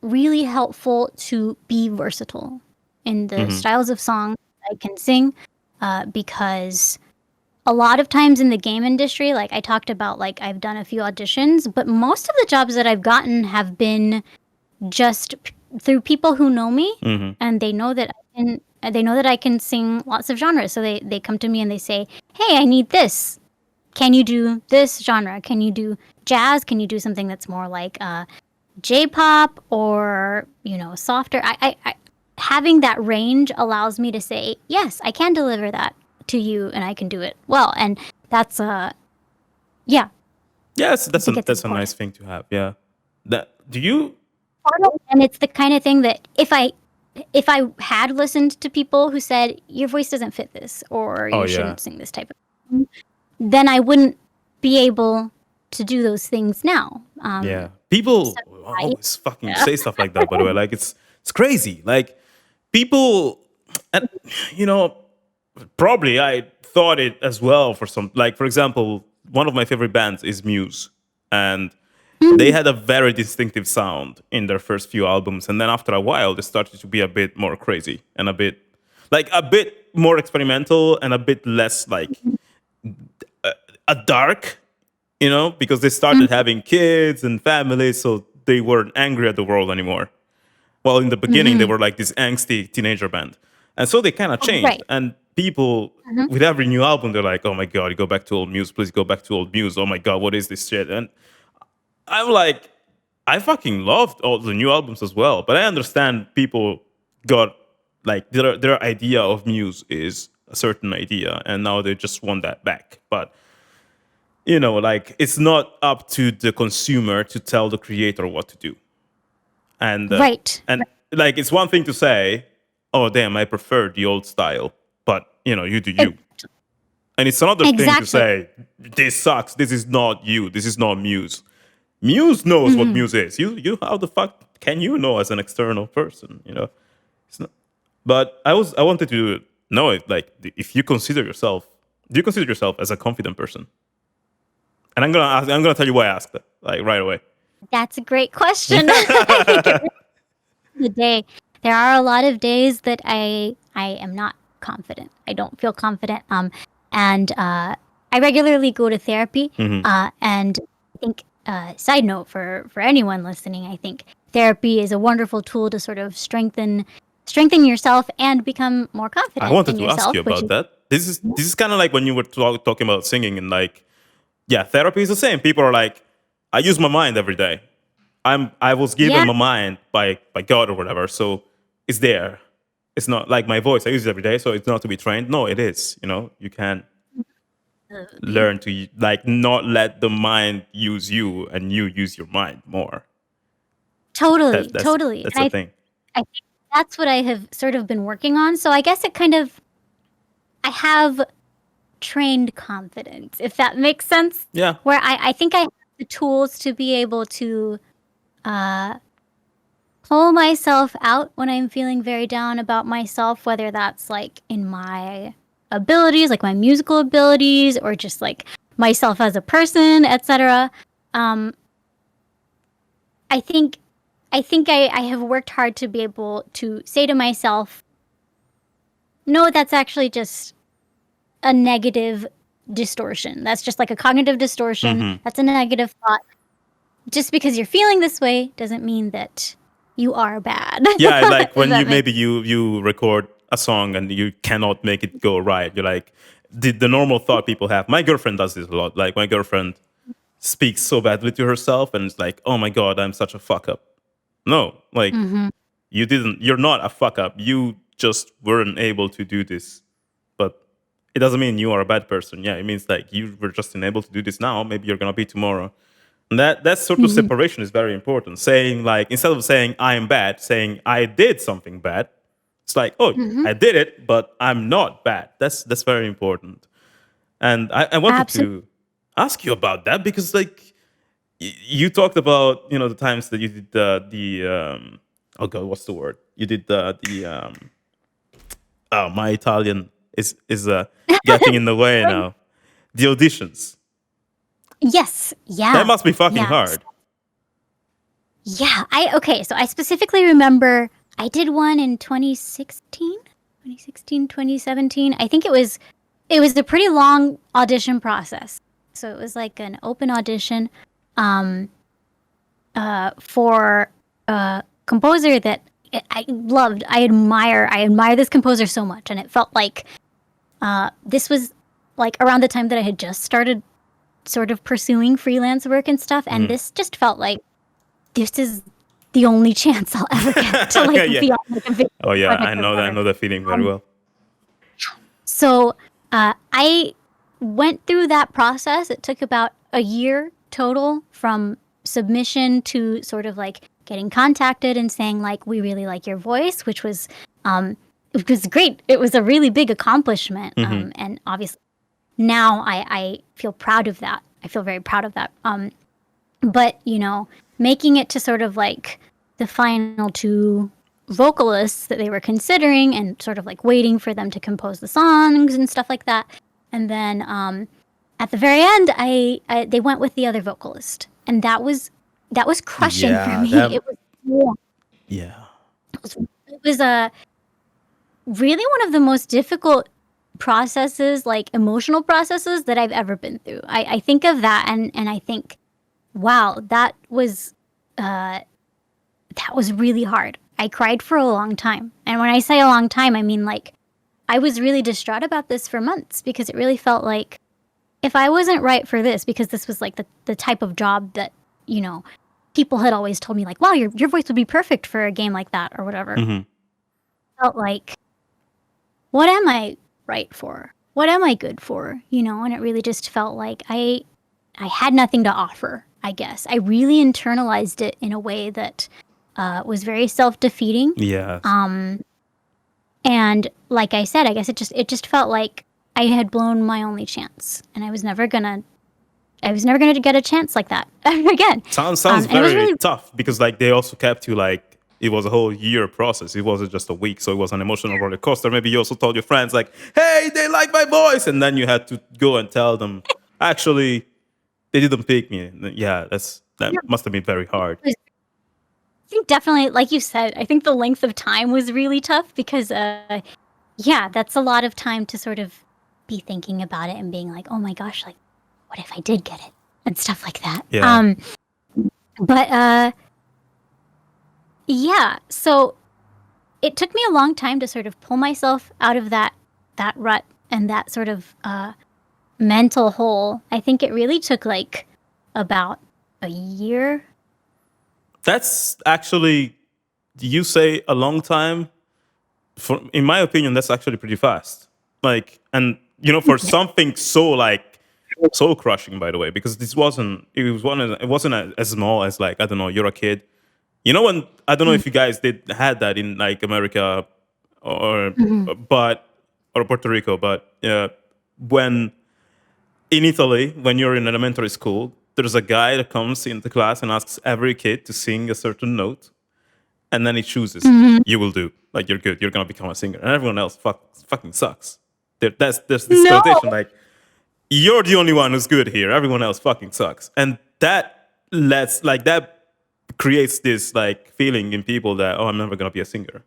really helpful to be versatile in the styles of songs I can sing, because a lot of times in the game industry, like I talked about, like I've done a few auditions, but most of the jobs that I've gotten have been just through people who know me, and they know that I can sing lots of genres. So they come to me and they say, "Hey, I need this. Can you do this genre? Can you do jazz? Can you do something that's more like J-pop or softer?" I having that range allows me to say, yes, I can deliver that to you, and I can do it well. And that's yeah. Yes, that's a nice thing to have. Yeah. Do you? And it's the kind of thing that if I had listened to people who said your voice doesn't fit this, or you shouldn't sing this type of thing, then I wouldn't be able to do those things now. Yeah, people always fucking say stuff like that. By the way, like it's crazy. Like people, and probably I thought it as well for some. Like for example, one of my favorite bands is Muse, and they had a very distinctive sound in their first few albums, and then after a while, they started to be a bit more crazy and a bit more experimental and a bit less like a dark, because they started having kids and families, so they weren't angry at the world anymore. Well, in the beginning, they were like this angsty teenager band, and so they kind of changed. Right. And people, with every new album, they're like, "Oh my god, you go back to old Muse, please go back to old Muse. Oh my god, what is this shit?" And I'm like, I fucking loved all the new albums as well, but I understand people got like their idea of Muse is a certain idea, and now they just want that back. But like it's not up to the consumer to tell the creator what to do. And like it's one thing to say, "Oh damn, I prefer the old style," but you do you. And it's another thing to say, "This sucks. This is not you. This is not Muse." Muse knows what Muse is. You how the fuck can you know as an external person? It's not. But I wanted to know if if you consider yourself, do you consider yourself as a confident person? And I'm gonna tell you why I asked that like right away. That's a great question. The day there are a lot of days that I am not confident. I don't feel confident. And I regularly go to therapy. And I think. Side note for anyone listening, I think therapy is a wonderful tool to sort of strengthen yourself and become more confident. I wanted in to yourself, ask you about that. This is kind of like when you were talking about singing, and like, yeah, therapy is the same. People are like, I use my mind every day. I was given my mind by God or whatever, so it's there. It's not like my voice. I use it every day, so it's not to be trained. No, it is. You can learn to like not let the mind use you, and you use your mind more. Totally. That's the thing. I think that's what I have sort of been working on. So I guess I have trained confidence, if that makes sense. Yeah. Where I think I have the tools to be able to pull myself out when I'm feeling very down about myself, whether that's like in my abilities, like my musical abilities, or just like myself as a person, etc. Um, I think I have worked hard to be able to say to myself, no, that's actually just a negative distortion. That's just like a cognitive distortion. Mm-hmm. That's a negative thought. Just because you're feeling this way doesn't mean that you are bad. Yeah, like Does when that you make maybe you record a song and you cannot make it go right. You're like the normal thought people have. My girlfriend does this a lot. Like my girlfriend speaks so badly to herself, and it's like, oh my god, I'm such a fuck up. No, like Mhm. you're not a fuck up. You just weren't able to do this. But it doesn't mean you are a bad person. Yeah, it means like you were just unable to do this now. Maybe you're gonna be tomorrow. And that sort of Mhm. separation is very important. Saying like instead of saying I am bad, saying I did something bad. It's like, oh, Mhm. I did it, but I'm not bad. That's very important. And I wanted Absolutely. to ask you about that because like you talked about the times that you did the oh god, what's the word? You did the oh, my Italian is getting in the way now. The auditions. Yes. That Yeah. must be fucking Yeah. hard. Yeah. Okay. So I specifically remember I did one in 2016, 2016, 2017. I think it was a pretty long audition process. So it was like an open audition um, for a composer that I loved. I admire this composer so much, and it felt like this was like around the time that I had just started sort of pursuing freelance work and stuff, and Mhm. this just felt like this is the only chance I'll ever get to like Yeah. be on like a big Oh yeah, project or I whatever. know that feeling very Um, well. so I went through that process. It took about a year total from submission to sort of like getting contacted and saying like we really like your voice, which was great. It was a really big accomplishment, Hmm. and obviously now I feel proud of that. I feel very proud of that. But making it to sort of like the final two vocalists that they were considering and sort of like waiting for them to compose the songs and stuff like that. And then at the very end, they went with the other vocalist, and that was crushing for Yeah, me. that Yeah, yeah. it was a really one of the most difficult processes, like emotional processes that I've ever been through. I think of that and I think, wow, that was really hard. I cried for a long time. And when I say a long time, I mean like I was really distraught about this for months because it really felt like if I wasn't right for this, because this was like the type of job that, you know, people had always told me like, wow, your voice would be perfect for a game like that or whatever. Hmm. Felt like, what am I right for? What am I good for? And it really just felt like I had nothing to offer, I guess. I really internalized it in a way that was very self-defeating. Yes. Um, and like I said, I guess it just felt like I had blown my only chance, and I was never gonna get a chance like that ever again. Sounds And it was very really tough because like they also kept you like it was a whole year process. It wasn't just a week, so it was an emotional roller coaster. Maybe you also told your friends like, "Hey, they like my voice," and then you had to go and tell them, "Actually, they didn't pick me." Yeah, that yeah, must have been very hard. it was, I think definitely, like you said, I think the length of time was really tough because yeah, that's a lot of time to sort of be thinking about it and being like, oh my gosh, like what if I did get it and stuff like that. Yeah. But yeah, so it took me a long time to sort of pull myself out of that rut and that sort of mental hole. I think it really took like about a year. That's actually you say a long time. For in my opinion, that's actually pretty fast. Like, and for something so like soul crushing, by the way, because this wasn't. It wasn't as small as like I don't know. You're a kid. When I don't know if you guys did had that in like America or Mm-hmm. but or Puerto Rico, but when in Italy when you're in elementary school, there's a guy that comes into class and asks every kid to sing a certain note, and then he chooses, you will do, like you're good, you're gonna become a singer, and everyone else fucking sucks. There's this No. connotation like you're the only one who's good here, everyone else fucking sucks, and that creates this like feeling in people that, oh, I'm never gonna be a singer.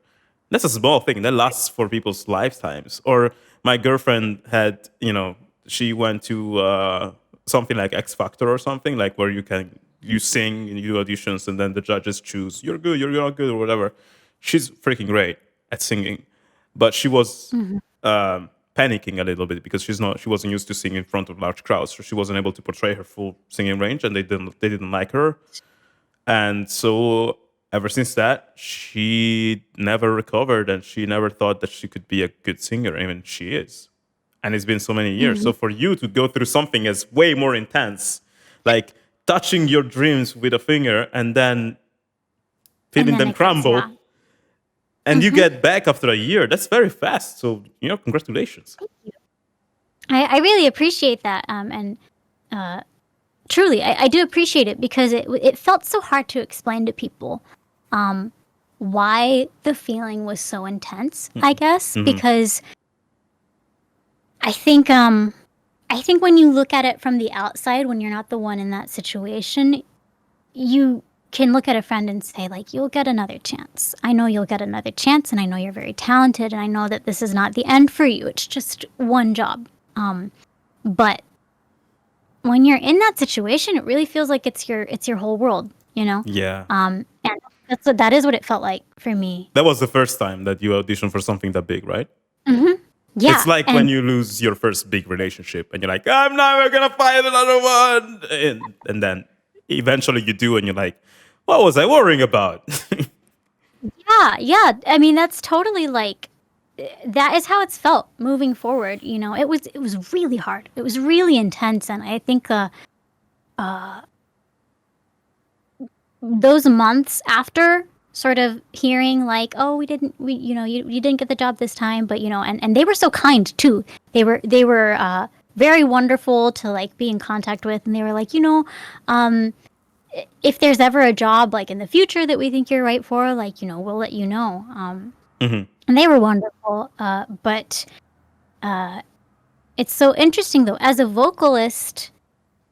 That's a small thing that lasts for people's lifetimes. Or my girlfriend had, she went to something like X Factor or something, like where you sing and you do auditions and then the judges choose, you're good, you're not good, or whatever. She's freaking great at singing, but she was panicking a little bit because she wasn't used to singing in front of large crowds, so she wasn't able to portray her full singing range, and they didn't like her. And so ever since that, she never recovered, and she never thought that she could be a good singer. Even she is. And it's been so many years. So for you to go through something as way more intense, like touching your dreams with a finger and then feeling them crumble, and you get back after a year, that's very fast. So, congratulations. Thank you. I really appreciate that. And truly, I do appreciate it because it felt so hard to explain to people why the feeling was so intense, I guess, because I think when you look at it from the outside, when you're not the one in that situation, you can look at a friend and say, like, you'll get another chance. I know you'll get another chance, and I know you're very talented, and I know that this is not the end for you. It's just one job. But when you're in that situation, it really feels like it's your whole world, Yeah. And that is what it felt like for me. That was the first time that you auditioned for something that big, right? Yeah. It's like when you lose your first big relationship and you're like, I'm never gonna find another one. And then eventually you do, and you're like, what was I worrying about? Yeah. I mean, that's totally like, that is how it's felt moving forward. It was really hard. It was really intense. And I think those months after sort of hearing like, oh, you didn't get the job this time, but and they were so kind too. They were very wonderful to like be in contact with, and they were like, if there's ever a job like in the future that we think you're right for, like, we'll let you know. And they were wonderful. But it's so interesting though, as a vocalist,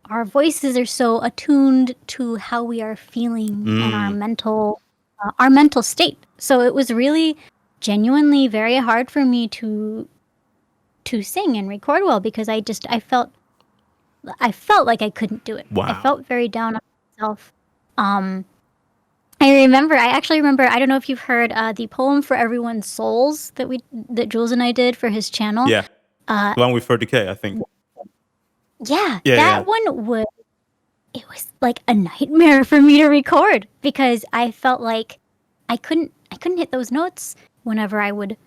our voices are so attuned to how we are feeling and our mental state. So it was really genuinely very hard for me to sing and record well because I felt like I couldn't do it. Wow. I felt very down on myself. I actually remember, I don't know if you've heard the poem For Everyone's Souls that Jules and I did for his channel. Yeah. The one with 30K, I think. Yeah, that one was like a nightmare for me to record because I felt like I couldn't hit those notes whenever I would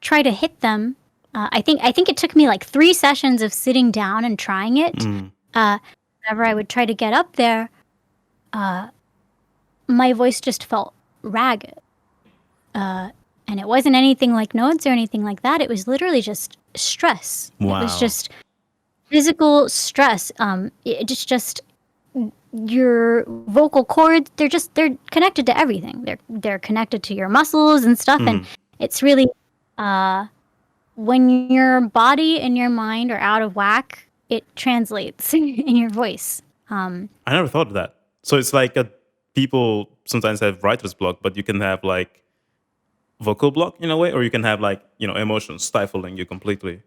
try to hit them. I think it took me like 3 sessions of sitting down and trying it. Whenever I would try to get up there, my voice just felt ragged. And it wasn't anything like notes or anything like that. It was literally just stress. Wow. It was just physical stress. It's just your vocal cords. They're connected to everything. They're connected to your muscles and stuff. And it's really when your body and your mind are out of whack, it translates in your voice. I never thought of that. So it's like people sometimes have writer's block, but you can have like vocal block in a way, or you can have like, emotions stifling you completely.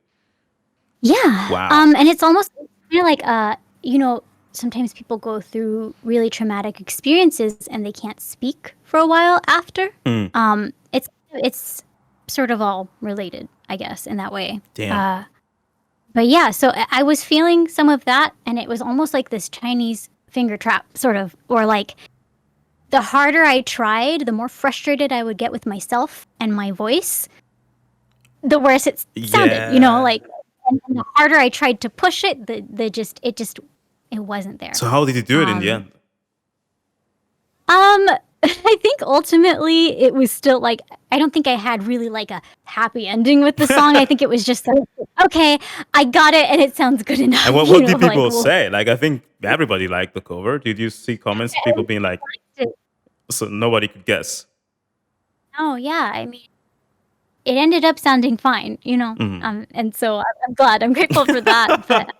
Yeah. Wow. And it's almost kind of like, sometimes people go through really traumatic experiences and they can't speak for a while after. It's sort of all related, I guess, in that way. Damn. But yeah, so I was feeling some of that, and it was almost like this Chinese finger trap, sort of, or like the harder I tried, the more frustrated I would get with myself and my voice, the worse it sounded, like, and the harder I tried to push it, it wasn't there. So how did you do it in the end? I think ultimately it was still like, I don't think I had really like a happy ending with the song. I think it was just like, okay, I got it and it sounds good enough. And what did people say? Like, I think everybody liked the cover. Did you see comments, people being like, so nobody could guess? Oh, yeah. I mean, it ended up sounding fine, and so I'm glad. I'm grateful for that. But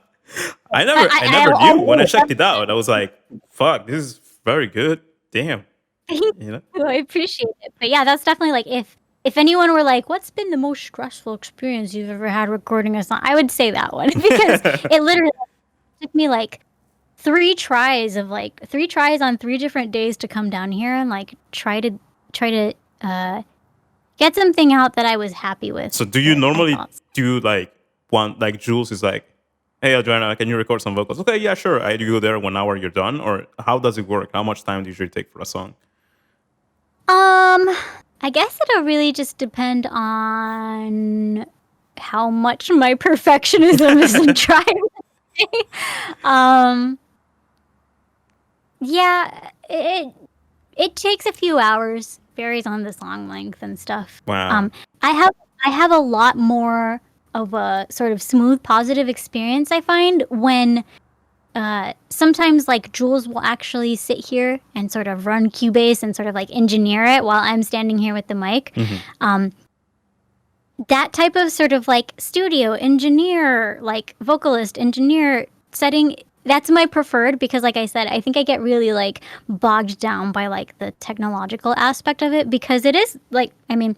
I never knew. When I checked it out, I was like, fuck, this is very good. Damn. I appreciate it. But yeah, that's definitely like, if anyone were like, what's been the most stressful experience you've ever had recording a song? I would say that one, because it literally took me like 3 tries on 3 different days to come down here and like try to get something out that I was happy with. So do you normally do like Jules is like, hey Adriana, can you record some vocals? Okay, yeah, sure. I do go there 1 hour, you're done? Or how does it work? How much time do you usually take for a song? I guess it'll really just depend on how much my perfectionism is in trying. Yeah, it takes a few hours, varies on the song length and stuff. Wow. I have a lot more of a sort of smooth, positive experience, I find, when sometimes like Jules will actually sit here and sort of run Cubase and sort of like engineer it while I'm standing here with the mic. Mm-hmm. That type of sort of like studio engineer, like vocalist engineer setting, that's my preferred, because like I said, I think I get really like bogged down by like the technological aspect of it, because it is like, I mean,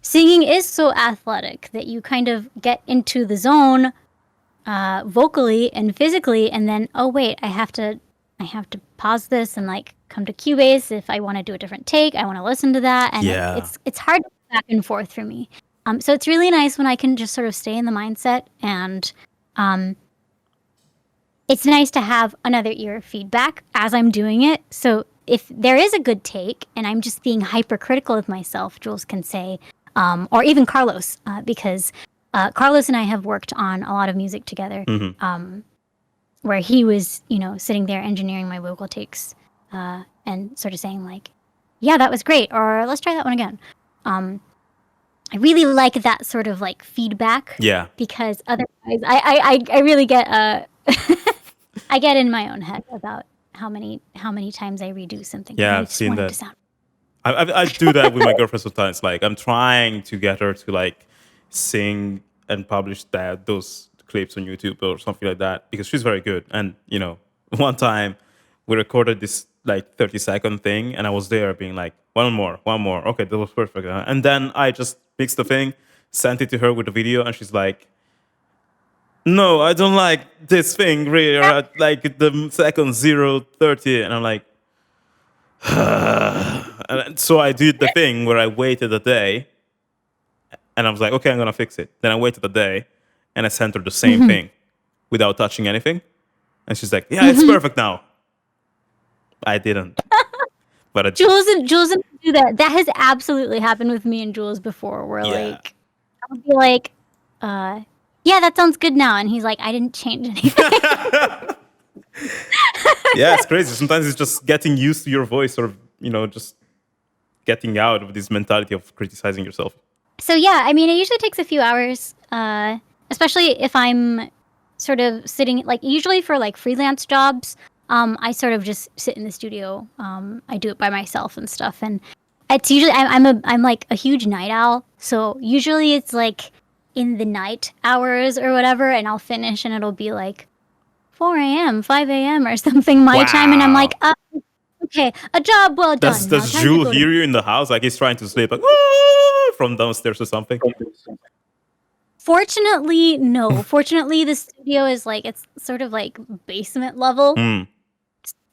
singing is so athletic that you kind of get into the zone vocally and physically, and then, oh wait, I have to pause this and like come to Cubase if I want to do a different take. I want to listen to that, and it's hard to go back and forth for me. So it's really nice when I can just sort of stay in the mindset, and it's nice to have another ear of feedback as I'm doing it. So if there is a good take and I'm just being hypercritical of myself, Jules can say, or even Carlos, because Carlos and I have worked on a lot of music together, where he was, sitting there engineering my vocal takes and sort of saying like, yeah, that was great, or let's try that one again. I really like that sort of like feedback. Yeah. Because otherwise, I really get I get in my own head about how many times I redo something. Yeah, I've seen that. I do that with my girlfriend sometimes. Like, I'm trying to get her to like sing and publish those clips on YouTube or something like that, because she's very good. And one time we recorded this like 30-second thing, and I was there being like, one more. Okay, that was perfect. And then I just mixed the thing, sent it to her with the video, and she's like, no, I don't like this thing really, or like the second 0:30, and I'm like, and so I did the thing where I waited a day, and I was like, okay, I'm gonna fix it. Then I waited a day, and I sent her the same thing without touching anything, and she's like, yeah, it's perfect now. I didn't. But Jules didn't do that. That has absolutely happened with me and Jules before, where like I'll be like, yeah, that sounds good now, and he's like, I didn't change anything. Yeah, it's crazy. Sometimes it's just getting used to your voice, or just getting out of this mentality of criticizing yourself. So yeah, I mean, it usually takes a few hours, especially if I'm sort of sitting, like usually for like freelance jobs, I sort of just sit in the studio. I do it by myself and stuff, and it's usually I'm like a huge night owl, so usually it's like in the night hours or whatever, and I'll finish and it'll be like 4 a.m., 5 a.m. or something my time, and I'm like, okay, a job well done. Does Jules hear you in the house? Like he's trying to sleep, like from downstairs or something? Fortunately, no. Fortunately, the studio is like, it's sort of like basement level.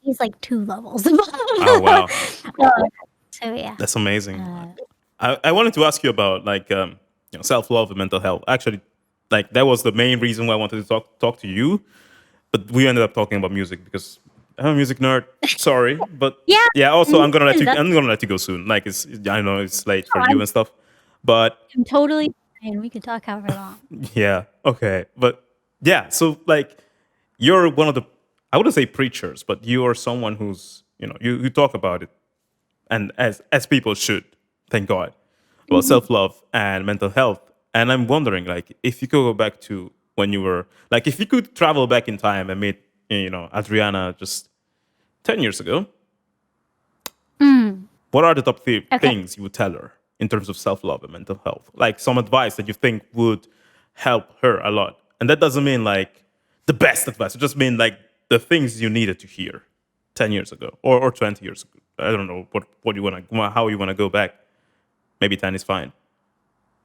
He's like 2 levels above. Oh wow! So yeah, that's amazing. I wanted to ask you about like self-love and mental health. Actually, like that was the main reason why I wanted to talk to you. But we ended up talking about music because I'm a music nerd. Sorry, but yeah. Also, I'm gonna let you go soon. Like I know it's late for you and stuff, but I'm totally fine. We can talk however long. Yeah. Okay. But yeah. So like, you're one of the, I wouldn't say preachers, but you are someone who's you talk about it, and as people should, thank God, about self-love and mental health. And I'm wondering, like, if you could go back to when you were, like, if you could travel back in time and meet, Adriana just 10 years ago, what are the top Okay. things you would tell her in terms of self-love and mental health? Like some advice that you think would help her a lot. And that doesn't mean like the best advice. It just mean like the things you needed to hear 10 years ago or 20 years ago. I don't know what you want to, how you want to go back. Maybe 10 is fine.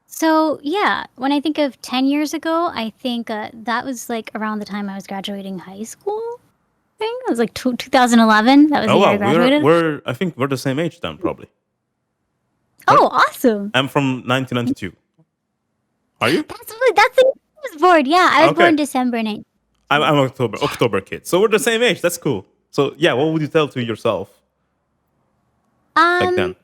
So yeah, when I think of 10 years ago, I think that was like around the time I was graduating high school. I think it was like 2011. That was the year I graduated. I think we're the same age then, probably. Oh, awesome! I'm from 1992. Are you? That's the year I was born. Yeah, I was Okay. born December 9th. I'm October kid. So we're the same age. That's cool. So yeah, what would you tell to yourself back then?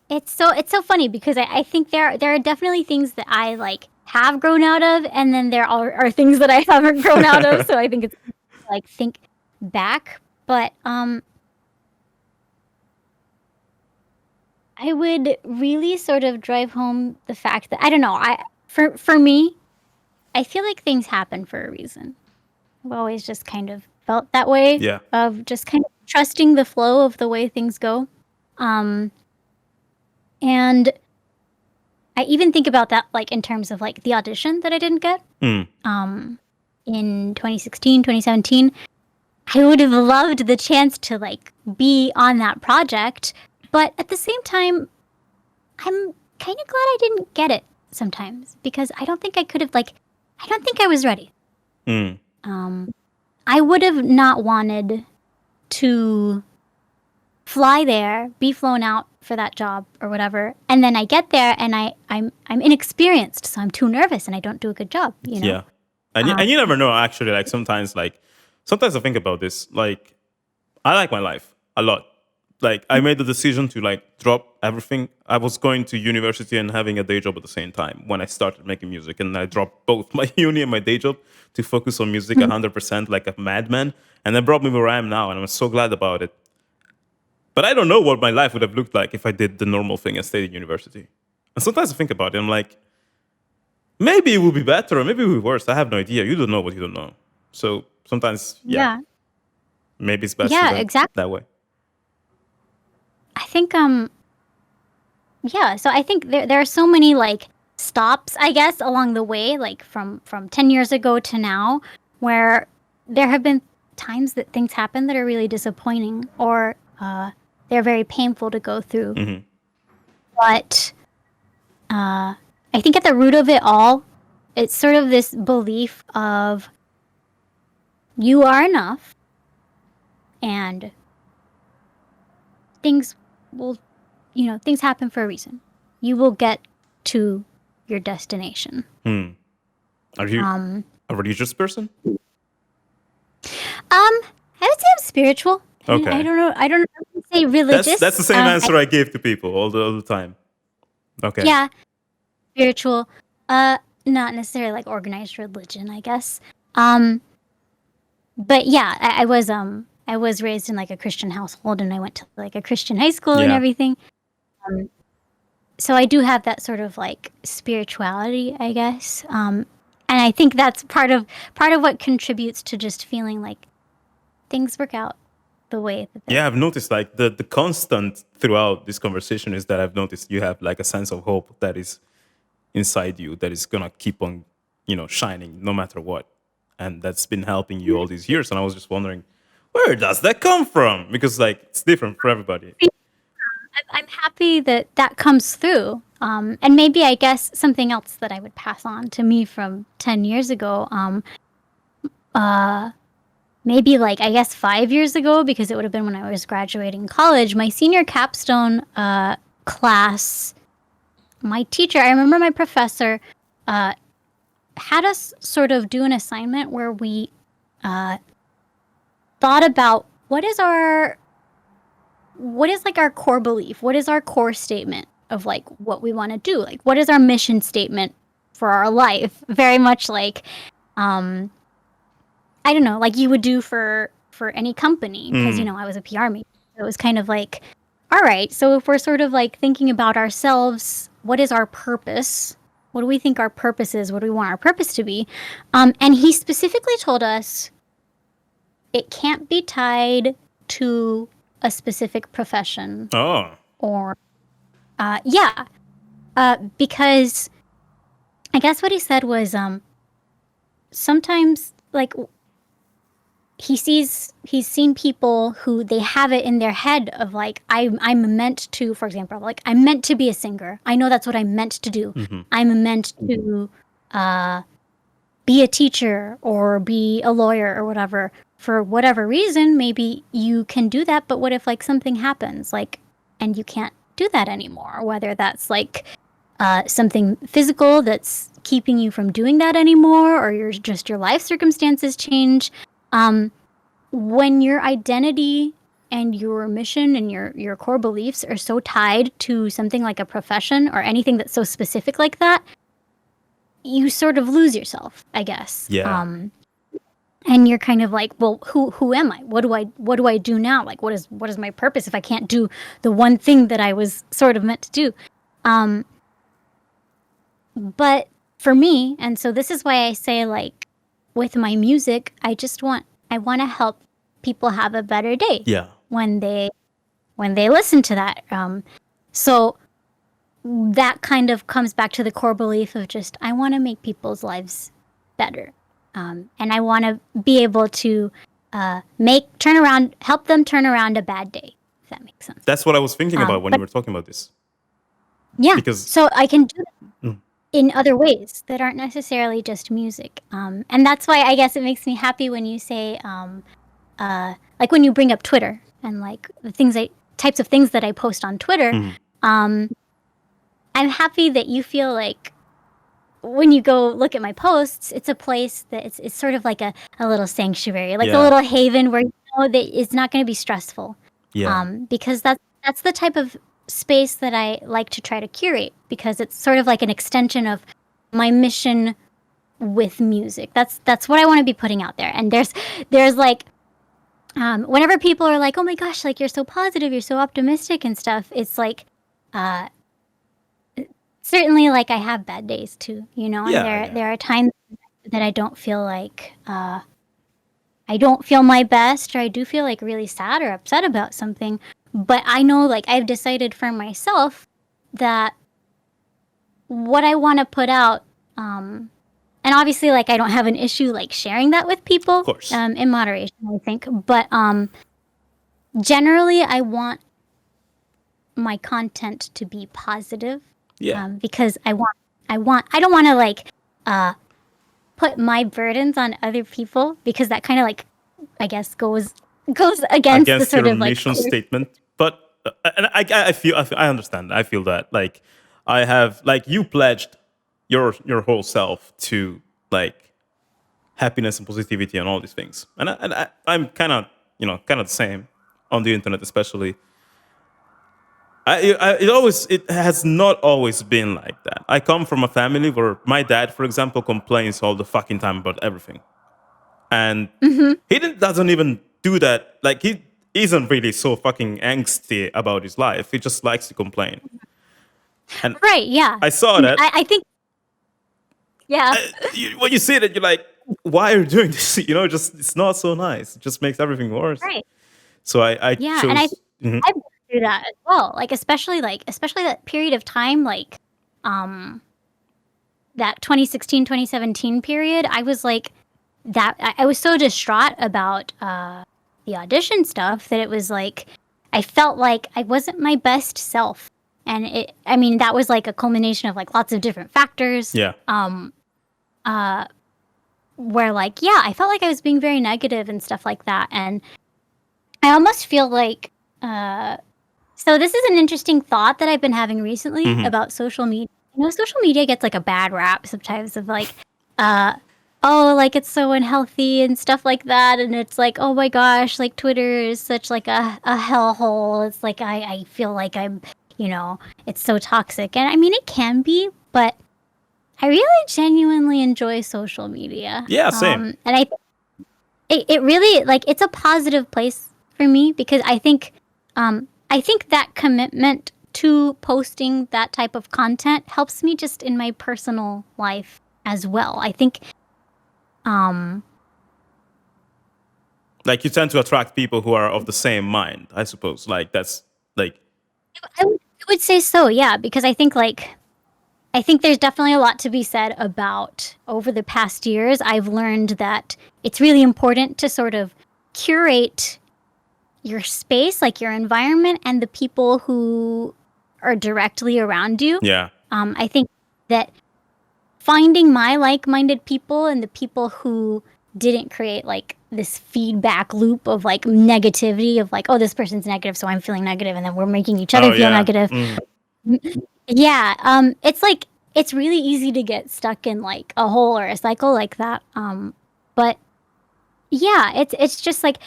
It's so funny because I think there are definitely things that I like have grown out of, and then there are things that I haven't grown out of. So I think it's like think back, but I would really sort of drive home the fact that I don't know. For me, I feel like things happen for a reason. I've always just kind of felt that way. Yeah. Of just kind of trusting the flow of the way things go. And I even think about that like in terms of like the audition that I didn't get in 2016, 2017. I would have loved the chance to like be on that project, but at the same time, I'm kind of glad I didn't get it sometimes because I don't think I could have I don't think I was ready. I would have not wanted to fly there, be flown out for that job or whatever, and then I get there and I'm inexperienced, so I'm too nervous and I don't do a good job. Yeah, and you never know. Actually, like sometimes I think about this. Like, I like my life a lot. Like, I made the decision to like drop everything. I was going to university and having a day job at the same time when I started making music, and I dropped both my uni and my day job to focus on music 100%, like a madman. And that brought me where I am now, and I'm so glad about it. But I don't know what my life would have looked like if I did the normal thing and stayed in university. And sometimes I think about it, I'm like, maybe it would be better or maybe it would be worse. I have no idea. You don't know what you don't know. So sometimes, maybe it's best exactly that way. I think, so I think there are so many like stops, I guess, along the way, like from 10 years ago to now, where there have been times that things happen that are really disappointing or they're very painful to go through. But I think at the root of it all, it's sort of this belief of you are enough and things will, things happen for a reason. You will get to your destination. Are you a religious person? I would say I'm spiritual. Okay. I don't know. I don't say religious. That's the same answer I give to people all the time. Okay. Yeah, spiritual. Not necessarily like organized religion, I guess. But yeah, I was raised in like a Christian household, and I went to like a Christian high school and everything. So I do have that sort of like spirituality, I guess. And I think that's part of what contributes to just feeling like things work out the way that I've noticed like the constant throughout this conversation is that I've noticed you have like a sense of hope that is inside you that is gonna keep on, shining no matter what. And that's been helping you all these years. And I was just wondering, where does that come from? Because like it's different for everybody. I'm happy that comes through. And maybe I guess something else that I would pass on to me from 10 years ago. Maybe like I guess 5 years ago, because it would have been when I was graduating college, my senior capstone class, my teacher, I remember my professor had us sort of do an assignment where we thought about what is like our core belief, what is our core statement of like what we want to do, like what is our mission statement for our life, very much like I don't know, like you would do for any company, because I was a PR major, it was kind of like, all right, so if we're sort of like thinking about ourselves, what is our purpose? What do we think our purpose is? What do we want our purpose to be? And he specifically told us it can't be tied to a specific profession. Oh. Or, because I guess what he said was sometimes, like, he's seen people who they have it in their head of like, I'm meant to, for example, like, I'm meant to be a singer. I know that's what I'm meant to do. I'm meant to be a teacher or be a lawyer or whatever. For whatever reason, maybe you can do that, but what if like something happens, like, and you can't do that anymore? Whether that's like something physical that's keeping you from doing that anymore, or your life circumstances change. When your identity and your mission and your core beliefs are so tied to something like a profession or anything that's so specific like that, you sort of lose yourself, I guess. Yeah. And you're kind of like, well, who am I? What do I do now? Like, what is my purpose if I can't do the one thing that I was sort of meant to do? But for me, and so this is why I say, like, with my music, I want to help people have a better day. Yeah. When they listen to that. So that kind of comes back to the core belief of just, I want to make people's lives better. And I want to be able to help them turn around a bad day, if that makes sense. That's what I was thinking about when you were talking about this. Yeah, because so I can do that in other ways that aren't necessarily just music. And that's why I guess it makes me happy when you say, like when you bring up Twitter and like the types of things that I post on Twitter. I'm happy that you feel like when you go look at my posts, it's a place that it's sort of like a little sanctuary, like a little haven where you know that it's not going to be stressful. Because that's the type of space that I like to try to curate, because it's sort of like an extension of my mission with music. That's what I want to be putting out there. And there's like, whenever people are like, oh my gosh, like you're so positive, you're so optimistic and stuff, it's like, certainly, like, I have bad days too, you know, and there are times that I don't feel like, I don't feel my best, or I do feel like really sad or upset about something. But I know, like, I've decided for myself that what I want to put out, and obviously, like, I don't have an issue, like, sharing that with people, of course, in moderation, I think. But generally, I want my content to be positive. Because I don't want to like put my burdens on other people, because that kind of like, I guess, goes against the sort your of like mission statement. But and I understand. I feel that like I have, like, you pledged your whole self to like happiness and positivity and all these things, and I'm kind of the same on the internet, especially. It has not always been like that. I come from a family where my dad, for example, complains all the fucking time about everything, and he doesn't even do that. Like, he isn't really so fucking angsty about his life. He just likes to complain. And right, yeah, I saw that. I think, yeah. When you see that, you're like, why are you doing this? Just, it's not so nice. It just makes everything worse. Right. So I yeah, chose. and I've been through that as well. Like, especially that period of time, like, that 2016, 2017 period. I was like, I was so distraught about the audition stuff that it was like, I felt like I wasn't my best self. And that was like a culmination of like lots of different factors. Yeah. Where like, yeah, I felt like I was being very negative and stuff like that. And I almost feel like, so this is an interesting thought that I've been having recently about social media. Social media gets like a bad rap sometimes of like, oh, like it's so unhealthy and stuff like that. And it's like, oh my gosh, like Twitter is such like a hellhole. It's like, I feel like I'm, it's so toxic. And it can be, but I really genuinely enjoy social media. Yeah, same. And it really, like, it's a positive place for me, because I think I think that commitment to posting that type of content helps me just in my personal life as well. I think Like you tend to attract people who are of the same mind, I suppose. Like that's like I would say so, yeah, because I think there's definitely a lot to be said about over the past years. I've learned that it's really important to sort of curate your space, like your environment, and the people who are directly around you. yeah. I think that finding my like-minded people and the people who didn't create like this feedback loop of like negativity of like, oh, this person's negative, so I'm feeling negative, and then we're making each other Oh feel yeah. negative. Yeah, it's like it's really easy to get stuck in like a hole or a cycle like that. But yeah, it's just like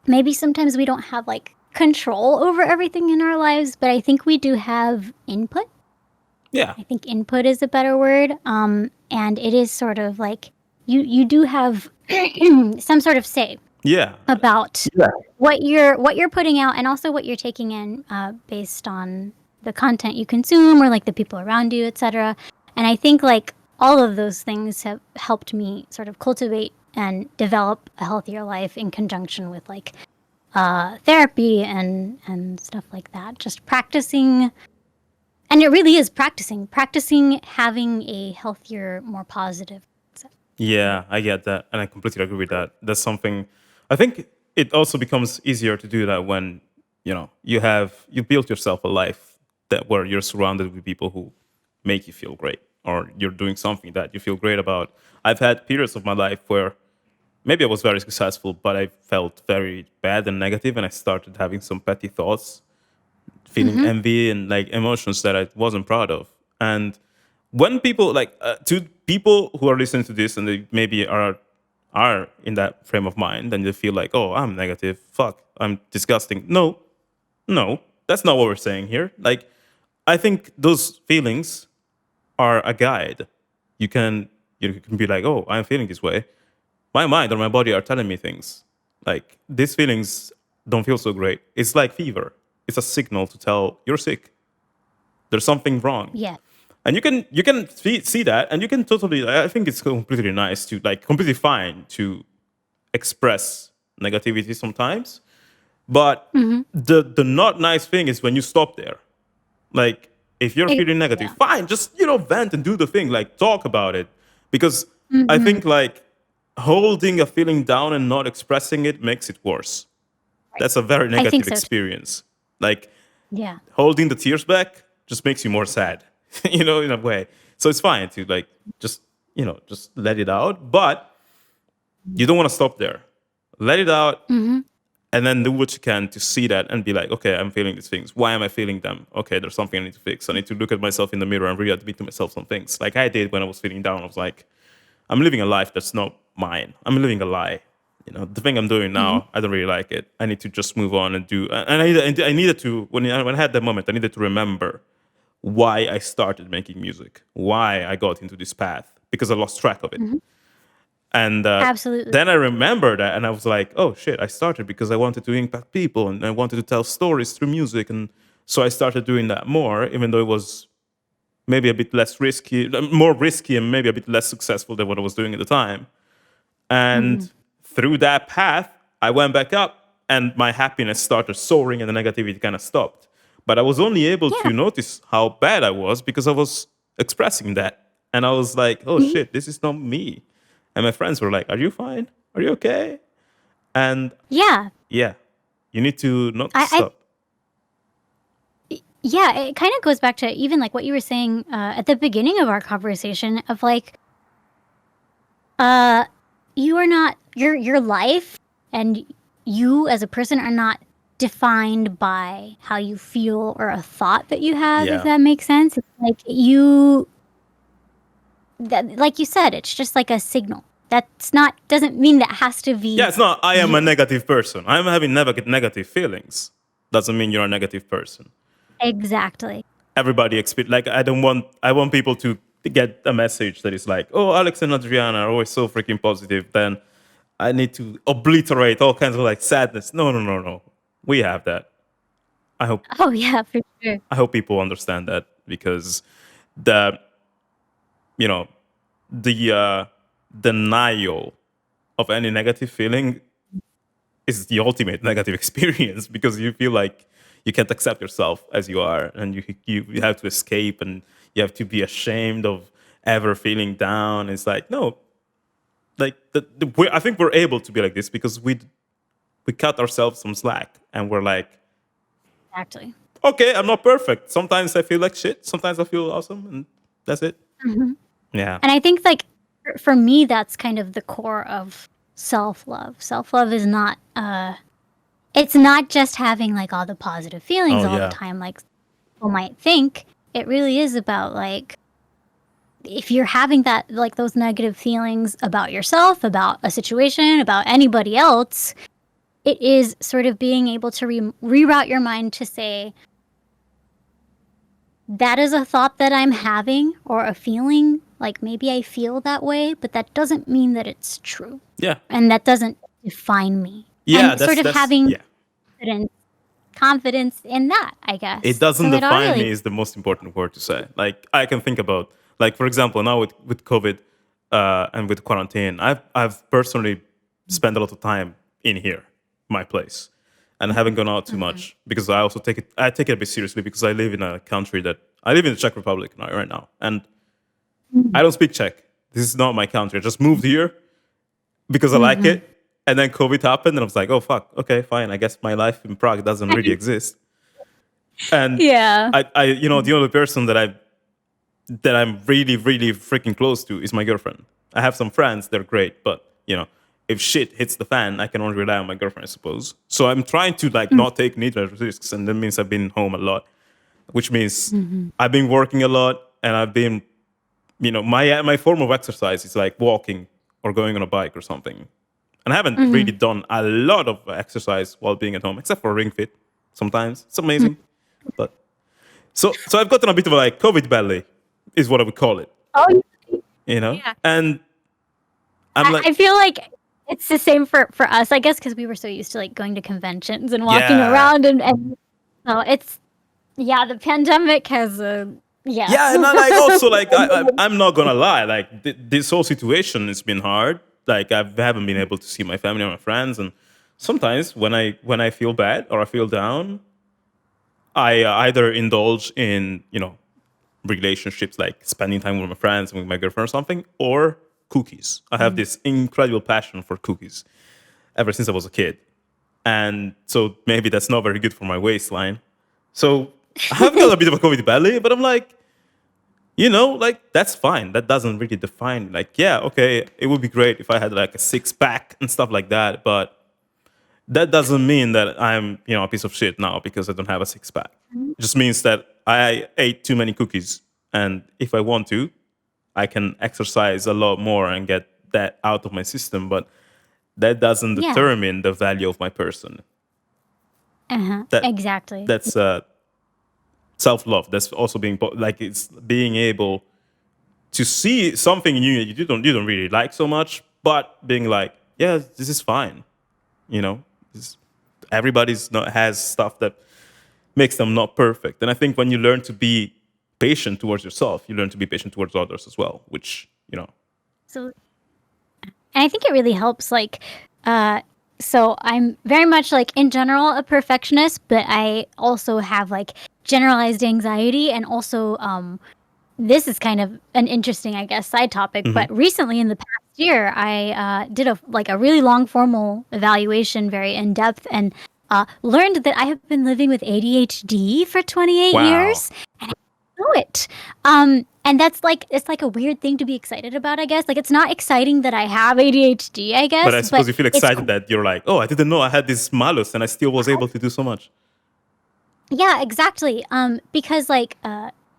maybe sometimes we don't have like control over everything in our lives, but I think we do have input. Yeah. I think input is a better word. And it is sort of like you do have some sort of say Yeah. about Yeah. what you're putting out and also what you're taking in based on the content you consume or like the people around you, etc. And I think like all of those things have helped me sort of cultivate and develop a healthier life in conjunction with like therapy and stuff like that. Just practicing, and it really is practicing having a healthier, more positive. Yeah, I get that, and I completely agree with that. That's something I think it also becomes easier to do that when you built yourself a life that where you're surrounded with people who make you feel great, or you're doing something that you feel great about. I've had periods of my life where maybe I was very successful, but I felt very bad and negative, and I started having some petty thoughts, feeling envy and like emotions that I wasn't proud of. And when people like to people who are listening to this and they maybe are in that frame of mind and they feel like, oh, I'm negative, fuck, I'm disgusting. No, that's not what we're saying here. Like, I think those feelings are a guide. You can be like, oh, I'm feeling this way. My mind or my body are telling me things. Like these feelings don't feel so great. It's like fever. It's a signal to tell you're sick. There's something wrong. Yeah. And you can see that, and you can totally. I think it's completely nice to like completely fine to express negativity sometimes, but the not nice thing is when you stop there. Like if you're feeling negative, Yeah. fine, just vent and do the thing, like talk about it, because I think like holding a feeling down and not expressing it makes it worse. That's a very I think negative so too. experience. Like Yeah. holding the tears back just makes you more sad, in a way. So it's fine to like just let it out, but you don't want to stop there. Let it out, and then do what you can to see that and be like, okay, I'm feeling these things. Why am I feeling them? Okay, there's something I need to fix. I need to look at myself in the mirror and really admit to myself some things. Like I did when I was feeling down. I was like, I'm living a life that's not mine. I'm living a lie. The thing I'm doing now, I don't really like it. I need to just move on and do. And I needed to when I had that moment, I needed to remember why I started making music, why I got into this path, because I lost track of it. And Absolutely. then I remembered that, and I was like, oh shit, I started because I wanted to impact people and I wanted to tell stories through music. And so I started doing that more, even though it was maybe a bit less risky, more risky, and maybe a bit less successful than what I was doing at the time. And through that path, I went back up and my happiness started soaring and the negativity kind of stopped. But I was only able to Yeah. notice how bad I was because I was expressing that. And I was like, oh shit, this is not me. And my friends were like, are you fine? Are you okay? And Yeah. yeah, you need to not I stop. Yeah, it kind of goes back to even like what you were saying at the beginning of our conversation of like you are not your life and you as a person are not defined by how you feel or a thought that you have, if Yeah. that makes sense. It's like like you said, it's just like a signal. Doesn't mean that has to be. Yeah, it's not, I am a negative person. I'm having negative feelings. Doesn't mean you're a negative person. Exactly. Everybody like I want people to get a message that is like, oh, Alex and Adriana are always so freaking positive, then I need to obliterate all kinds of like sadness. No. We have that. I hope Oh yeah, for sure. I hope people understand that, because the you know the denial of any negative feeling is the ultimate negative experience, because you feel like you can't accept yourself as you are, and you have to escape, and you have to be ashamed of ever feeling down. It's like, no, like I think we're able to be like this because we cut ourselves some slack, and we're like, Exactly. okay, I'm not perfect. Sometimes I feel like shit. Sometimes I feel awesome, and that's it. Mhm. Yeah. And I think like for me, that's kind of the core of self-love. Self-love is not it's not just having like all the positive feelings Oh all the yeah. time like people might think. It really is about like if you're having that like those negative feelings about yourself, about a situation, about anybody else, it is sort of being able to reroute your mind to say that is a thought that I'm having or a feeling, like maybe I feel that way, but that doesn't mean that it's true. Yeah. And that doesn't define me. Yeah. And sort That's of that's having yeah. confidence in that, I It guess. doesn't So it all define really me is the most important word to say. Like, I can think about, like, for example, now with COVID and with quarantine, I've personally spent a lot of time in here, my place, and I haven't gone out too Mhm. much, because I take it a bit seriously, because I live in a country that I live in the Czech Republic right now, and I don't speak Czech. This is not my country. I just moved here because I like Mhm. it. And then COVID happened, and I was like, oh, fuck. Okay, fine. I guess my life in Prague doesn't really exist. And Yeah. the only person that I'm really, really freaking close to is my girlfriend. I have some friends, they're great, but if shit hits the fan, I can only rely on my girlfriend, I suppose. So I'm trying to like Mm. not take needless risks, and that means I've been home a lot, which means Mhm. I've been working a lot, and I've been, my form of exercise is like walking or going on a bike or something. And I haven't really Mhm. done a lot of exercise while being at home, except for Ring Fit. Sometimes it's Mm. amazing, but so I've gotten a bit of a like COVID belly, is what I would call it, Oh, yeah. and I'm like, I feel like it's the same for us, I guess, because we were so used to like going to conventions and walking yeah, around and so it's yeah, the pandemic has yes. yeah, and I like also like I'm not gonna lie, like this whole situation has been hard. Like, I haven't been able to see my family or my friends, and sometimes when I feel bad or I feel down, I either indulge in relationships, like spending time with my friends and with my girlfriend or something, or cookies. I have Mhm. this incredible passion for cookies ever since I was a kid. And so maybe that's not very good for my waistline. So I have got a bit of a COVID belly, but I'm like, like, that's fine. That doesn't really define, like, yeah, okay, it would be great if I had like a six pack and stuff like that, but that doesn't mean that I'm, a piece of shit now because I don't have a six pack. It just means that I ate too many cookies. And if I want to, I can exercise a lot more and get that out of my system. But that doesn't Yeah. determine the value of my person. Uh-huh. That Exactly. that's self love. That's also like, it's being able to see something new that you don't really like so much, but being like, yeah, this is fine. You know, This- everybody's not has stuff that makes them not perfect. And I think when you learn to be patient towards yourself, you learn to be patient towards others as well, which, So and I think it really helps like so I'm very much like in general a perfectionist, but I also have like generalized anxiety and also this is kind of an interesting, I guess, side topic, mhm. but recently in the past year, I did a really long formal evaluation, very in depth, and learned that I have been living with ADHD for 28 Wow. years, and I know it. And that's like it's like a weird thing to be excited about, I guess. Like it's not exciting that I have ADHD, I But I guess, but suppose you feel it's excited that you're like, oh, I didn't know I had this malus and I still was able to do so much. yeah, exactly. Because like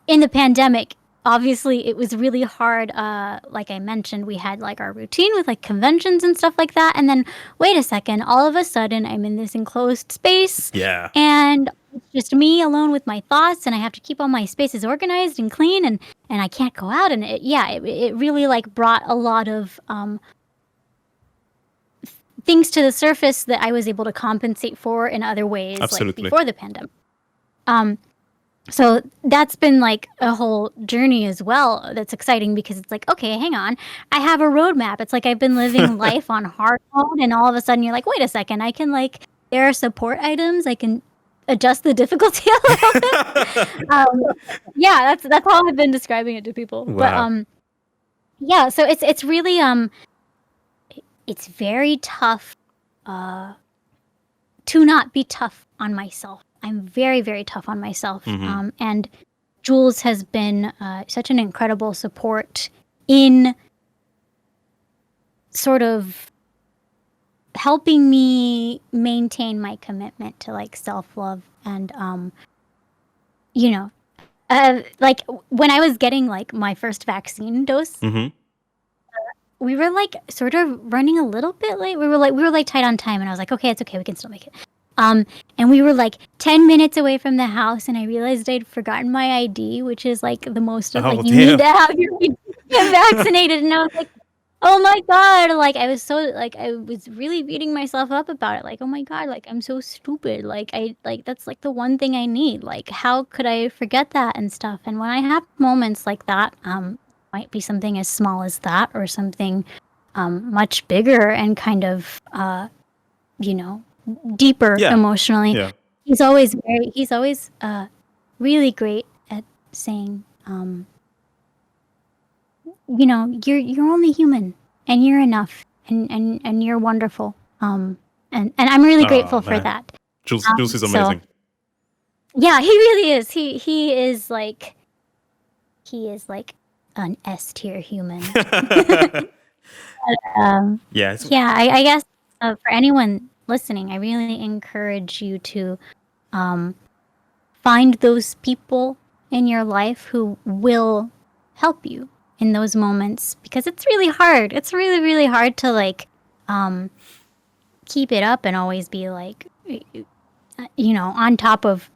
in the pandemic, obviously it was really hard. Like I mentioned, we had like our routine with like conventions and stuff like that. And then wait a second, all of a sudden I'm in this enclosed space Yeah. and it's just me alone with my thoughts and I have to keep all my spaces organized and clean and I can't go out and it really like brought a lot of things to the surface that I was able to compensate for in other ways like Absolutely. before the pandemic. So that's been like a whole journey as well. That's exciting because it's like, okay, hang on, I have a roadmap. It's like I've been living life on hard mode, and all of a sudden you're like, wait a second, I can like, there are support items. I can adjust the difficulty a little bit. Yeah, that's how I've been describing it to people. Wow. But yeah, so it's really it's very tough to not be tough on myself. I'm very, very tough on myself. And Jules has been such an incredible support in sort of helping me maintain my commitment to like self-love and like when I was getting like my first vaccine dose, we were like sort of running a little bit late. We were like tight on time, and I was like, okay, it's okay, we can still make it. And we were like 10 minutes away from the house, and I realized I'd forgotten my ID, which is like the most of like you need to have your get vaccinated. And I was like, oh my God, like I was so like I was really beating myself up about it. Like, oh my God, like I'm so stupid. Like I like that's like the one thing I need. Like how could I forget that and stuff? And when I have moments like that, might be something as small as that or something much bigger and kind of deeper emotionally. Yeah. He's always really great at saying you're only human and you're enough and you're wonderful. And I'm really grateful for that. Jules is amazing. So, yeah, he really is. He is like an S tier human. I guess for anyone listening, I really encourage you to find those people in your life who will help you in those moments, because it's really hard. It's really, really hard to like keep it up and always be like on top of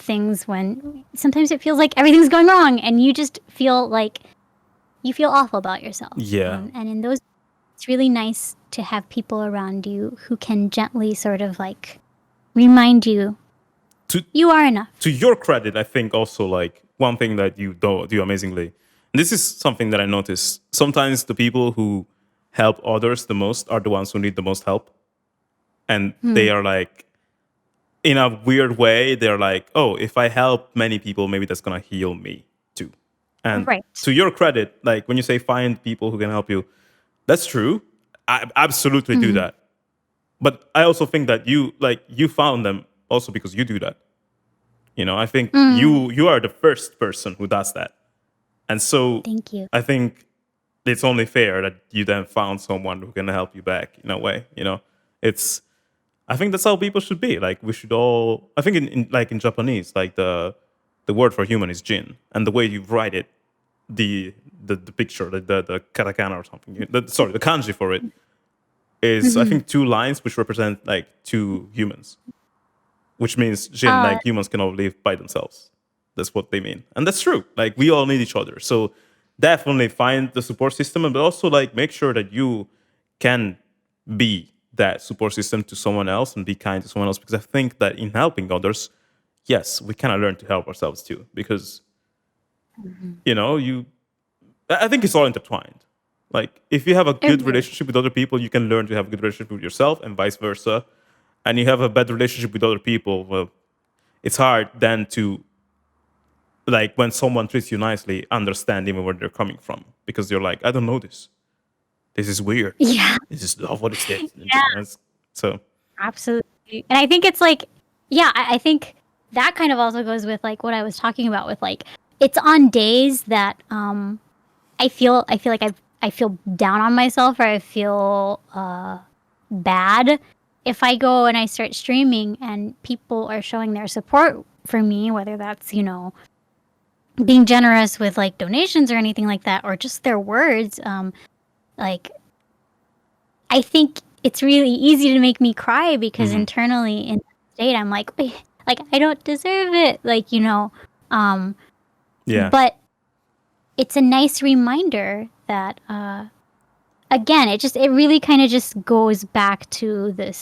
things when sometimes it feels like everything's going wrong and you just feel like you feel awful about yourself. And in those, it's really nice to have people around you who can gently sort of like remind you you are enough. To your credit, I think also like one thing that you do amazingly, and this is something that I notice, sometimes the people who help others the most are the ones who need the most help. And they are like, in a weird way, they're like, oh, if I help many people, maybe that's going to heal me too. And to your credit, like when you say find people who can help you, that's true. I absolutely do that. But I also think that you found them also because you do that. I think you are the first person who does that. And so thank you. I think it's only fair that you then found someone who can help you back in a way. I think that's how people should be. Like we should all. I think in Japanese, like the word for human is jin, and the way you write it, the picture, the katakana or something. The kanji for it is I think 2 lines which represent like 2 humans, which means jin, like humans cannot live by themselves. That's what they mean, and that's true. Like we all need each other, so definitely find the support system, but also like make sure that you can be that support system to someone else and be kind to someone else, because I think that in helping others, yes, we kind of learn to help ourselves too, because I think it's all intertwined. Like if you have a good relationship with other people, you can learn to have a good relationship with yourself and vice versa. And you have a bad relationship with other people, well, it's hard then to, like when someone treats you nicely, understand even where they're coming from, because you're like, I don't know this. This is weird. Yeah. This is what is this? Yeah. So absolutely. And I think it's like, I think that kind of also goes with like what I was talking about with like, it's on days that I feel like I feel down on myself, or I feel bad if I go and I start streaming and people are showing their support for me, whether that's, being generous with like donations or anything like that, or just their words. Like, I think it's really easy to make me cry because internally in that state, I'm like, wait, like I don't deserve it. Like, but it's a nice reminder that, again, it really kind of just goes back to the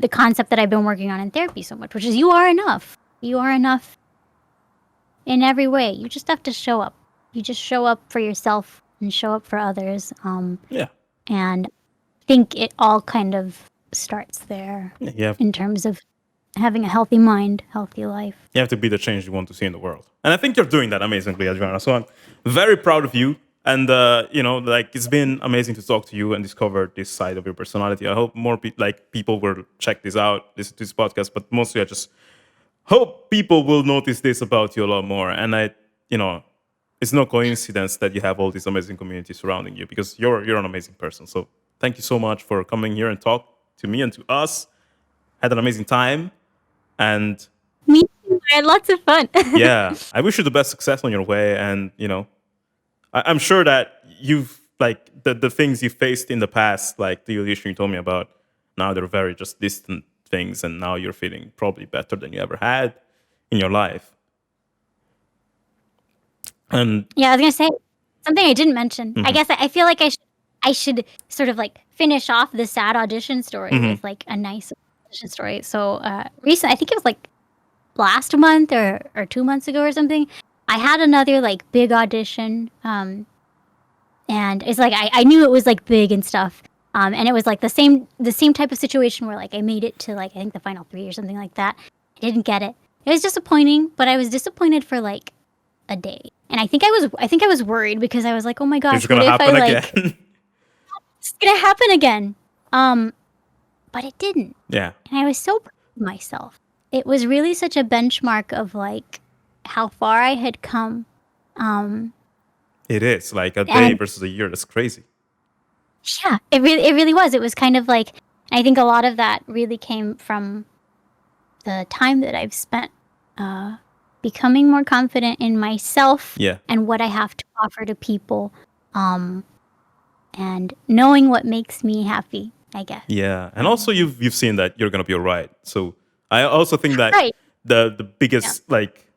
concept that I've been working on in therapy so much, which is you are enough. You are enough in every way. You just have to show up. You just show up for yourself and show up for others. Yeah. And I think it all kind of starts there Yeah. in terms of having a healthy mind, healthy life. You have to be the change you want to see in the world. And I think you're doing that amazingly, Adriana. So I'm very proud of you. And, it's been amazing to talk to you and discover this side of your personality. I hope more people will check this out, listen to this podcast. But mostly I just hope people will notice this about you a lot more. And it's no coincidence that you have all this amazing community surrounding you, because you're an amazing person. So thank you so much for coming here and talk to me and to us. Had an amazing time. And me too. I had lots of fun. yeah, I wish you the best success on your way. And, I'm sure that you've, the things you faced in the past, like the audition you told me about, now they're very just distant things. And now you're feeling probably better than you ever had in your life. And yeah, I was going to say something I didn't mention. I guess I feel like I should sort of finish off the sad audition story with a nice audition story. So recently, I think it was last month or 2 months ago or something, I had another big audition. And it's I knew it was big and stuff. And it was the same type of situation where I made it to I think the final 3 or something like that. I didn't get it. It was disappointing, but I was disappointed for a day. And I think I was worried because I was oh my gosh, it's gonna happen again. It's gonna happen again. But it didn't. Yeah. And I was so proud of myself. It was really such a benchmark of how far I had come. It is a day versus a year. That's crazy. Yeah, it really was. It was kind of I think a lot of that really came from the time that I've spent becoming more confident in myself and what I have to offer to people, and knowing what makes me happy, I guess. Yeah, and also you've seen that you're gonna be alright. So I also think that the biggest like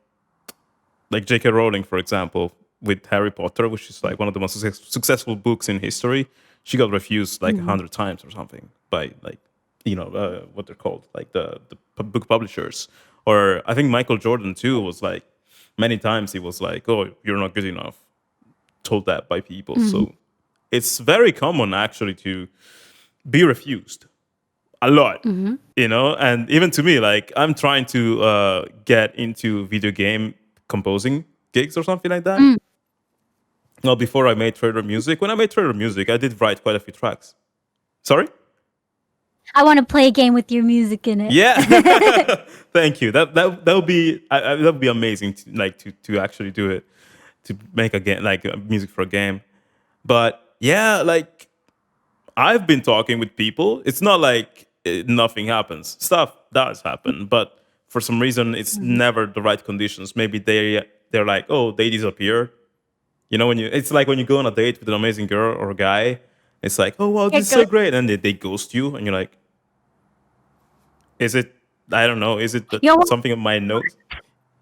J.K. Rowling, for example, with Harry Potter, which is one of the most successful books in history, she got refused 100 times or something by what they're called, the book publishers. Or I think Michael Jordan too was many times he was oh, you're not good enough, told that by people. So it's very common actually to be refused a lot, and even to me, I'm trying to get into video game composing gigs or something like that. Well, before I made Trader Music, when I made Trader Music, I did write quite a few tracks. Sorry? I want to play a game with your music in it. Yeah, thank you. That would be that would be amazing to actually do it, to make a game music for a game. But yeah, I've been talking with people. It's not nothing happens. Stuff does happen, but for some reason, it's never the right conditions. Maybe they're oh, they disappear. When it's when you go on a date with an amazing girl or a guy, it's oh wow, this is so great, and they ghost you, and you're is it? I don't know. Is it something of my notes?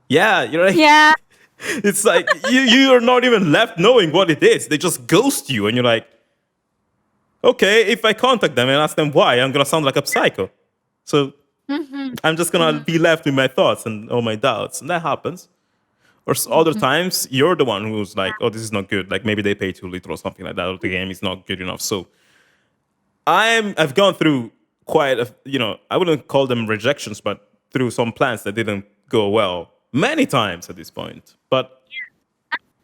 Yeah, you're yeah. It's you are not even left knowing what it is. They just ghost you, and you're okay, if I contact them and ask them why, I'm gonna sound like a psycho. So I'm just gonna be left with my thoughts and all my doubts, and that happens. Or other times, you're the one who's oh, this is not good. Maybe they pay too little or something like that, or the game is not good enough. So I've gone through quite a, I wouldn't call them rejections, but through some plans that didn't go well many times at this point. But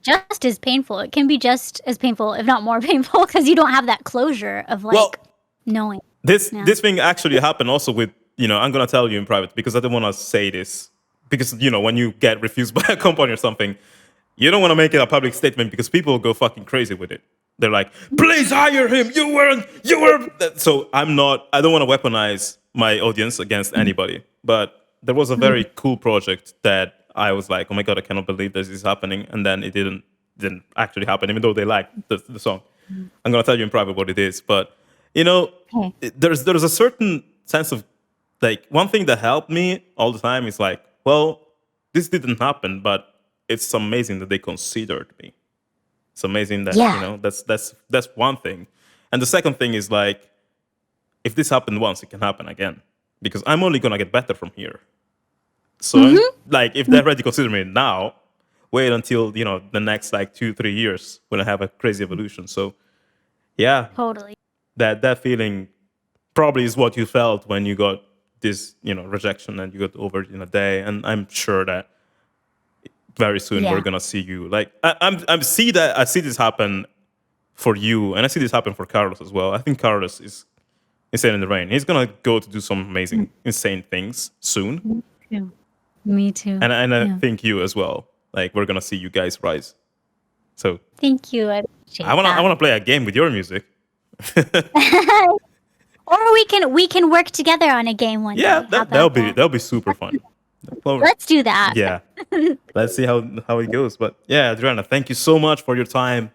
just as painful. It can be just as painful, if not more painful, because you don't have that closure of knowing. This thing actually happened also with, I'm gonna tell you in private because I don't want to say this, because when you get refused by a company or something, you don't want to make it a public statement because people go fucking crazy with it. They're please hire him. You were. So I don't want to weaponize my audience against anybody. But there was a very cool project that I was oh my God, I cannot believe this is happening. And then it didn't actually happen, even though they liked the song. I'm going to tell you in private what it is. But, there's a certain sense of one thing that helped me all the time is well, this didn't happen, but it's amazing that they considered me. It's amazing that, that's one thing. And the second thing is if this happened once, it can happen again, because I'm only going to get better from here. So like, if they're ready to consider me now, wait until the next like 2-3 years when I have a crazy evolution. So yeah, Totally. that feeling probably is what you felt when you got this rejection and you got over it in a day. And I'm sure that very soon we're Yeah. gonna see you. Like I see this happen for you, and I see this happen for Carlos as well. I think Carlos is insane in the rain. He's gonna go to do some amazing, insane things soon. Yeah. Me too. And I Yeah. think you as well. Like, we're gonna see you guys rise. So Thank you. I appreciate I that. wanna play a game with your music. Or we can work together on a game one Yeah, day. How about that'll be super fun. Let's do that. Yeah. Let's see how it goes. But yeah, Adriana, thank you so much for your time.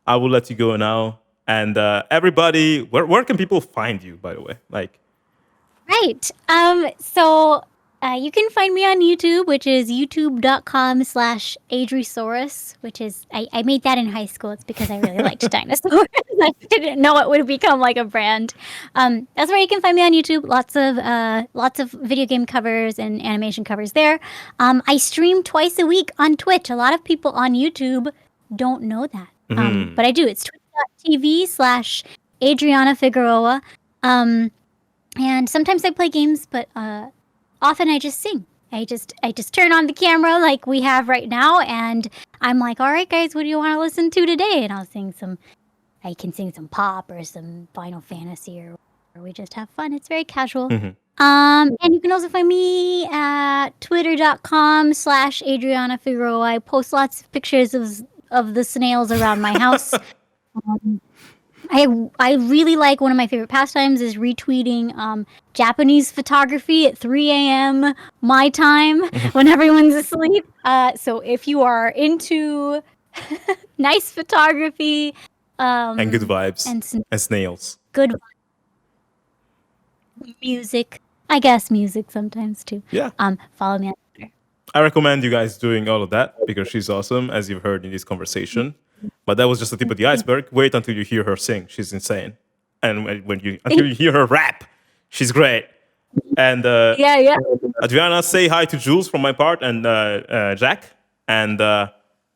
I will let you go now. And everybody, where can people find you, by the way? Like, Right. So you can find me on YouTube, which is youtube.com/Adrisaurus, which is, I made that in high school. It's because I really liked dinosaurs. I didn't know it would become like a brand. That's where you can find me on YouTube. Lots of video game covers and animation covers there. I stream twice a week on Twitch. A lot of people on YouTube don't know that. But I do. It's twitch.tv/Adriana Figueroa. And sometimes I play games, but often I just sing. I just turn on the camera like we have right now, and I'm like, all right, guys, what do you want to listen to today? And I can sing some pop or some Final Fantasy, or we just have fun. It's very casual. And you can also find me at twitter.com/Adriana Figueroa. I post lots of pictures of the snails around my house. I really like, one of my favorite pastimes is retweeting Japanese photography at 3 a.m. my time when everyone's asleep. So if you are into nice photography and good vibes and snails, good music, I guess music sometimes too. Yeah. Follow me on Twitter. I recommend you guys doing all of that because she's awesome, as you've heard in this conversation. But that was just the tip of the iceberg. Wait until you hear her sing. She's insane. And until you hear her rap, she's great. And Yeah. Adriana, say hi to Jules from my part, and Jack. And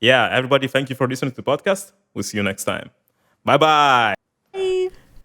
yeah, everybody, thank you for listening to the podcast. We'll see you next time. Bye-bye.